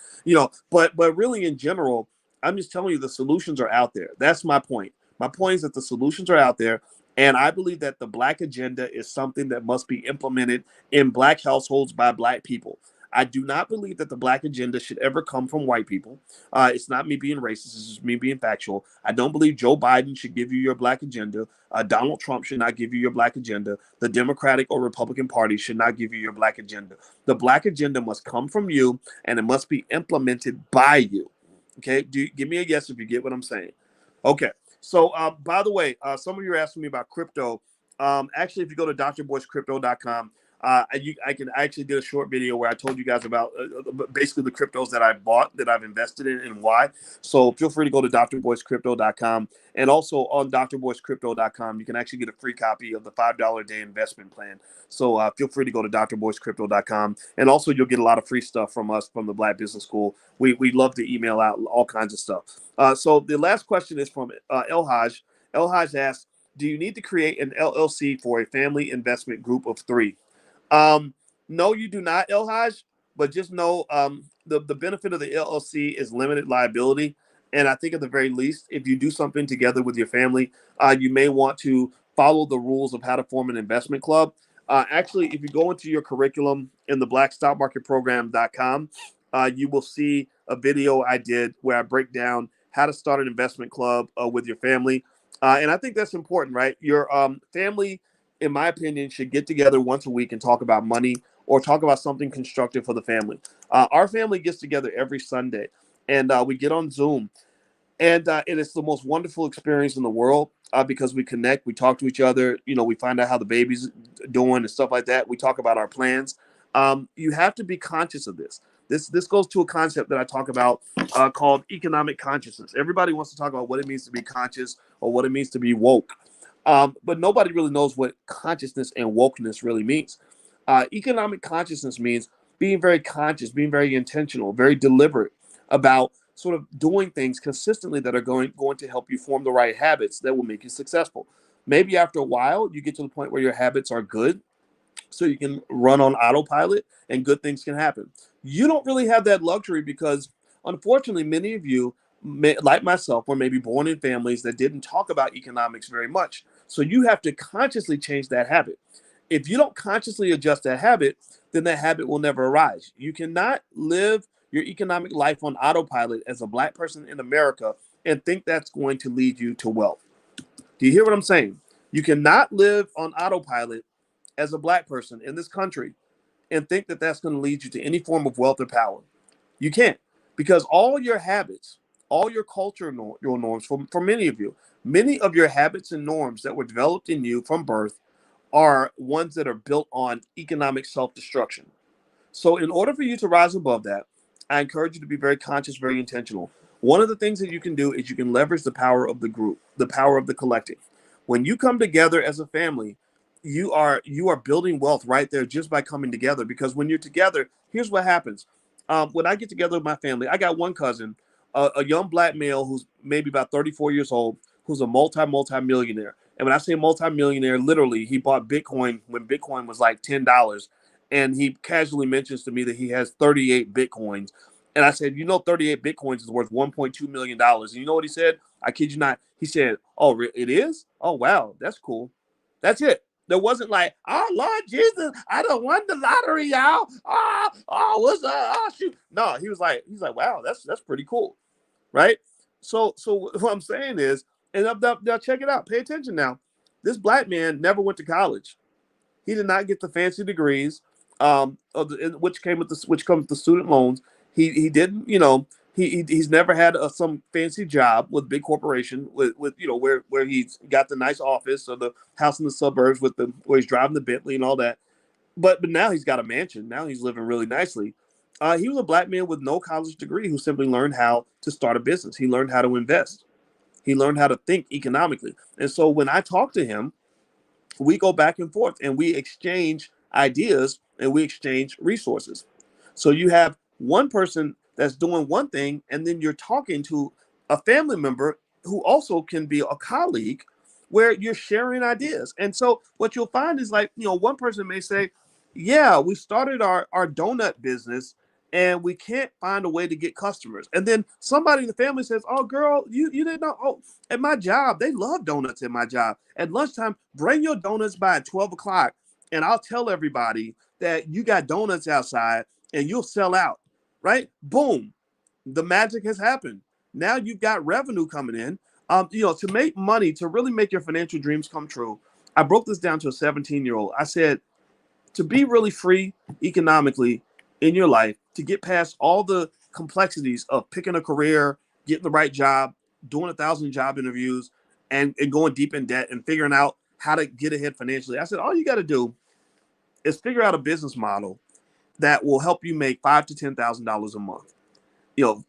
but really in general, I'm just telling you the solutions are out there. That's my point. My point is that the solutions are out there. And I believe that the Black agenda is something that must be implemented in Black households by Black people. I do not believe that the Black agenda should ever come from white people. It's not me being racist. It's just me being factual. I don't believe Joe Biden should give you your Black agenda. Donald Trump should not give you your Black agenda. The Democratic or Republican Party should not give you your Black agenda. The Black agenda must come from you, and it must be implemented by you. Okay? Give me a yes if you get what I'm saying. Okay. So, by the way, some of you are asking me about crypto. Actually, if you go to drboycecrypto.com, I can actually did a short video where I told you guys about basically the cryptos that I bought, that I've invested in, and why. So feel free to go to drboycecrypto.com. And also on drboycecrypto.com, you can actually get a free copy of the $5 a day investment plan. So feel free to go to drboycecrypto.com. And also you'll get a lot of free stuff from us from the Black Business School. We love to email out all kinds of stuff. So the last question is from El Haj. El Haj asks, do you need to create an LLC for a family investment group of 3? No, you do not, El Haj, but just know the benefit of the LLC is limited liability. And I think at the very least, if you do something together with your family, you may want to follow the rules of how to form an investment club. Actually, if you go into your curriculum in the blackstockmarketprogram.com, you will see a video I did where I break down how to start an investment club with your family. And I think that's important, right? Your family, in my opinion, should get together once a week and talk about money or talk about something constructive for the family. Our family gets together every Sunday, and we get on Zoom. And it's the most wonderful experience in the world because we connect, we talk to each other, we find out how the baby's doing and stuff like that. We talk about our plans. You have to be conscious of this. This goes to a concept that I talk about called economic consciousness. Everybody wants to talk about what it means to be conscious or what it means to be woke. But nobody really knows what consciousness and wokeness really means. Economic consciousness means being very conscious, being very intentional, very deliberate about sort of doing things consistently that are going to help you form the right habits that will make you successful. Maybe after a while, you get to the point where your habits are good, so you can run on autopilot and good things can happen. You don't really have that luxury because, unfortunately, many of you, like myself, were maybe born in families that didn't talk about economics very much. So you have to consciously change that habit. If you don't consciously adjust that habit, then that habit will never arise. You cannot live your economic life on autopilot as a Black person in America and think that's going to lead you to wealth. Do you hear what I'm saying? You cannot live on autopilot as a Black person in this country and think that that's going to lead you to any form of wealth or power. You can't, because all your habits, all your cultural your norms, for many of you, many of your habits and norms that were developed in you from birth are ones that are built on economic self-destruction. So in order for you to rise above that, I encourage you to be very conscious, very intentional. One of the things that you can do is you can leverage the power of the group, the power of the collective. When you come together as a family, you are building wealth right there just by coming together. Because when you're together, here's what happens. When I get together with my family, I got one cousin, a young Black male who's maybe about 34 years old, who's a multi-millionaire. And when I say multi-millionaire, literally, he bought Bitcoin when Bitcoin was like $10. And he casually mentions to me that he has 38 Bitcoins. And I said, 38 Bitcoins is worth $1.2 million. And you know what he said? I kid you not. He said, oh, it is? Oh, wow. That's cool. That's it. There wasn't like, oh, Lord Jesus, I don't won the lottery, y'all. What's up? Oh, shoot. No, he's like, wow, that's pretty cool. Right? So what I'm saying is, and now check it out. Pay attention now. This Black man never went to college. He did not get the fancy degrees, which comes with the student loans. He didn't, he's never had some fancy job with big corporation with where he's got the nice office or the house in the suburbs with the where he's driving the Bentley and all that. But now he's got a mansion. Now he's living really nicely. He was a black man with no college degree who simply learned how to start a business. He learned how to invest. He learned how to think economically. And so when I talk to him, we go back and forth and we exchange ideas and we exchange resources. So you have one person that's doing one thing, and then you're talking to a family member who also can be a colleague where you're sharing ideas. And so what you'll find is like, one person may say, yeah, we started our donut business and we can't find a way to get customers. And then somebody in the family says, oh, girl, you didn't know. Oh, at my job, they love donuts at my job. At lunchtime, bring your donuts by at 12 o'clock, and I'll tell everybody that you got donuts outside and you'll sell out, right? Boom. The magic has happened. Now you've got revenue coming in. To make money, to really make your financial dreams come true, I broke this down to a 17-year-old. I said, to be really free economically in your life, to get past all the complexities of picking a career, getting the right job, doing 1,000 job interviews, and going deep in debt and figuring out how to get ahead financially. I said, all you got to do is figure out a business model that will help you make $5,000 to $10,000 a month.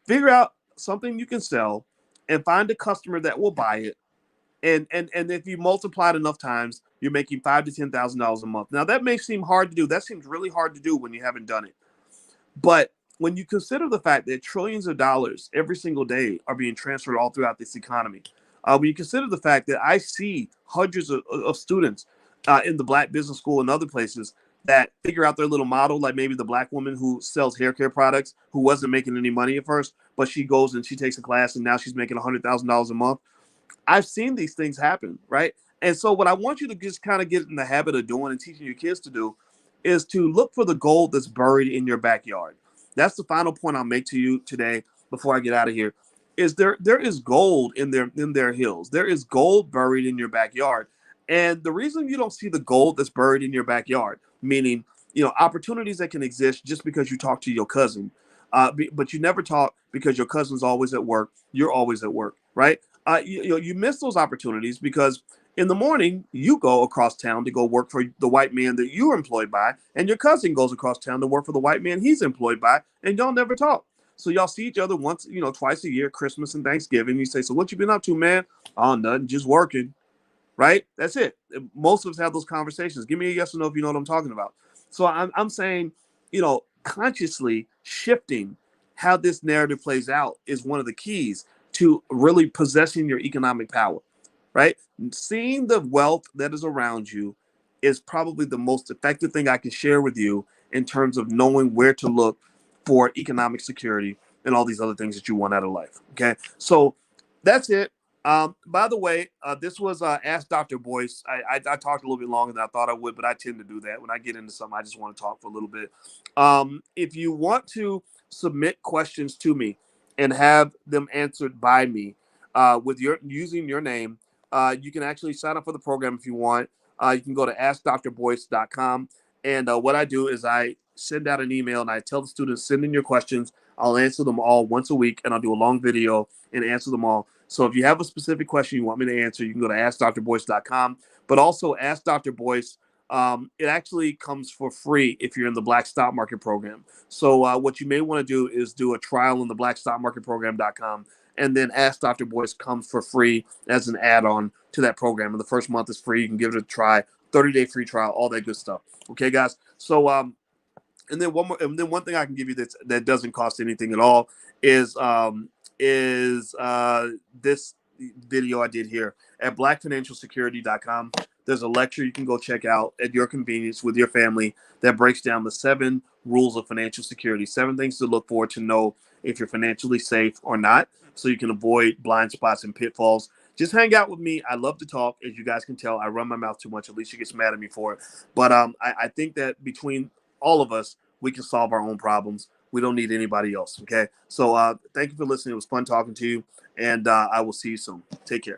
Figure out something you can sell and find a customer that will buy it. And if you multiply it enough times, you're making $5,000 to $10,000 a month. Now that may seem hard to do. That seems really hard to do when you haven't done it. But when you consider the fact that trillions of dollars every single day are being transferred all throughout this economy, when you consider the fact that I see hundreds of students in the Black Business School and other places that figure out their little model, like maybe the Black woman who sells hair care products, who wasn't making any money at first, but she goes and she takes a class and now she's making $100,000 a month. I've seen these things happen, right? And so what I want you to just kind of get in the habit of doing and teaching your kids to do is to look for the gold that's buried in your backyard. That's the final point I'll make to you today before I get out of here. Is there is gold in their hills. There is gold buried in your backyard. And the reason you don't see the gold that's buried in your backyard, meaning, opportunities that can exist just because you talk to your cousin, but you never talk because your cousin's always at work. You're always at work, right? You miss those opportunities because in the morning you go across town to go work for the white man that you're employed by, and your cousin goes across town to work for the white man he's employed by, and y'all never talk. So y'all see each other once, twice a year, Christmas and Thanksgiving. You say, so what you been up to, man? Oh, nothing, just working. Right? That's it. Most of us have those conversations. Give me a yes or no if you know what I'm talking about. So I'm saying, consciously shifting how this narrative plays out is one of the keys to really possessing your economic power, right? Seeing the wealth that is around you is probably the most effective thing I can share with you in terms of knowing where to look for economic security and all these other things that you want out of life. Okay. So that's it. By the way, this was Ask Dr. Boyce. I talked a little bit longer than I thought I would, but I tend to do that. When I get into something, I just want to talk for a little bit. If you want to submit questions to me and have them answered by me with using your name, you can actually sign up for the program if you want. You can go to askdrboyce.com. And what I do is I send out an email and I tell the students, send in your questions. I'll answer them all once a week, and I'll do a long video and answer them all. So if you have a specific question you want me to answer, you can go to askdrboyce.com. But also Ask Dr. Boyce, it actually comes for free if you're in the Black Stock Market Program. So what you may want to do is do a trial in the blackstockmarketprogram.com, and then Ask Dr. Boyce comes for free as an add-on to that program. And the first month is free. You can give it a try, 30-day free trial, all that good stuff. Okay, guys? So and then one thing I can give you that doesn't cost anything at all is this video I did here at blackfinancialsecurity.com. There's a lecture you can go check out at your convenience with your family that breaks down the 7 rules of financial security, 7 things to look for to know if you're financially safe or not, so you can avoid blind spots and pitfalls. Just hang out with me. I love to talk. As you guys can tell, I run my mouth too much. Alicia gets mad at me for it. But I think that between all of us, we can solve our own problems. We don't need anybody else. Okay. So thank you for listening. It was fun talking to you, and I will see you soon. Take care.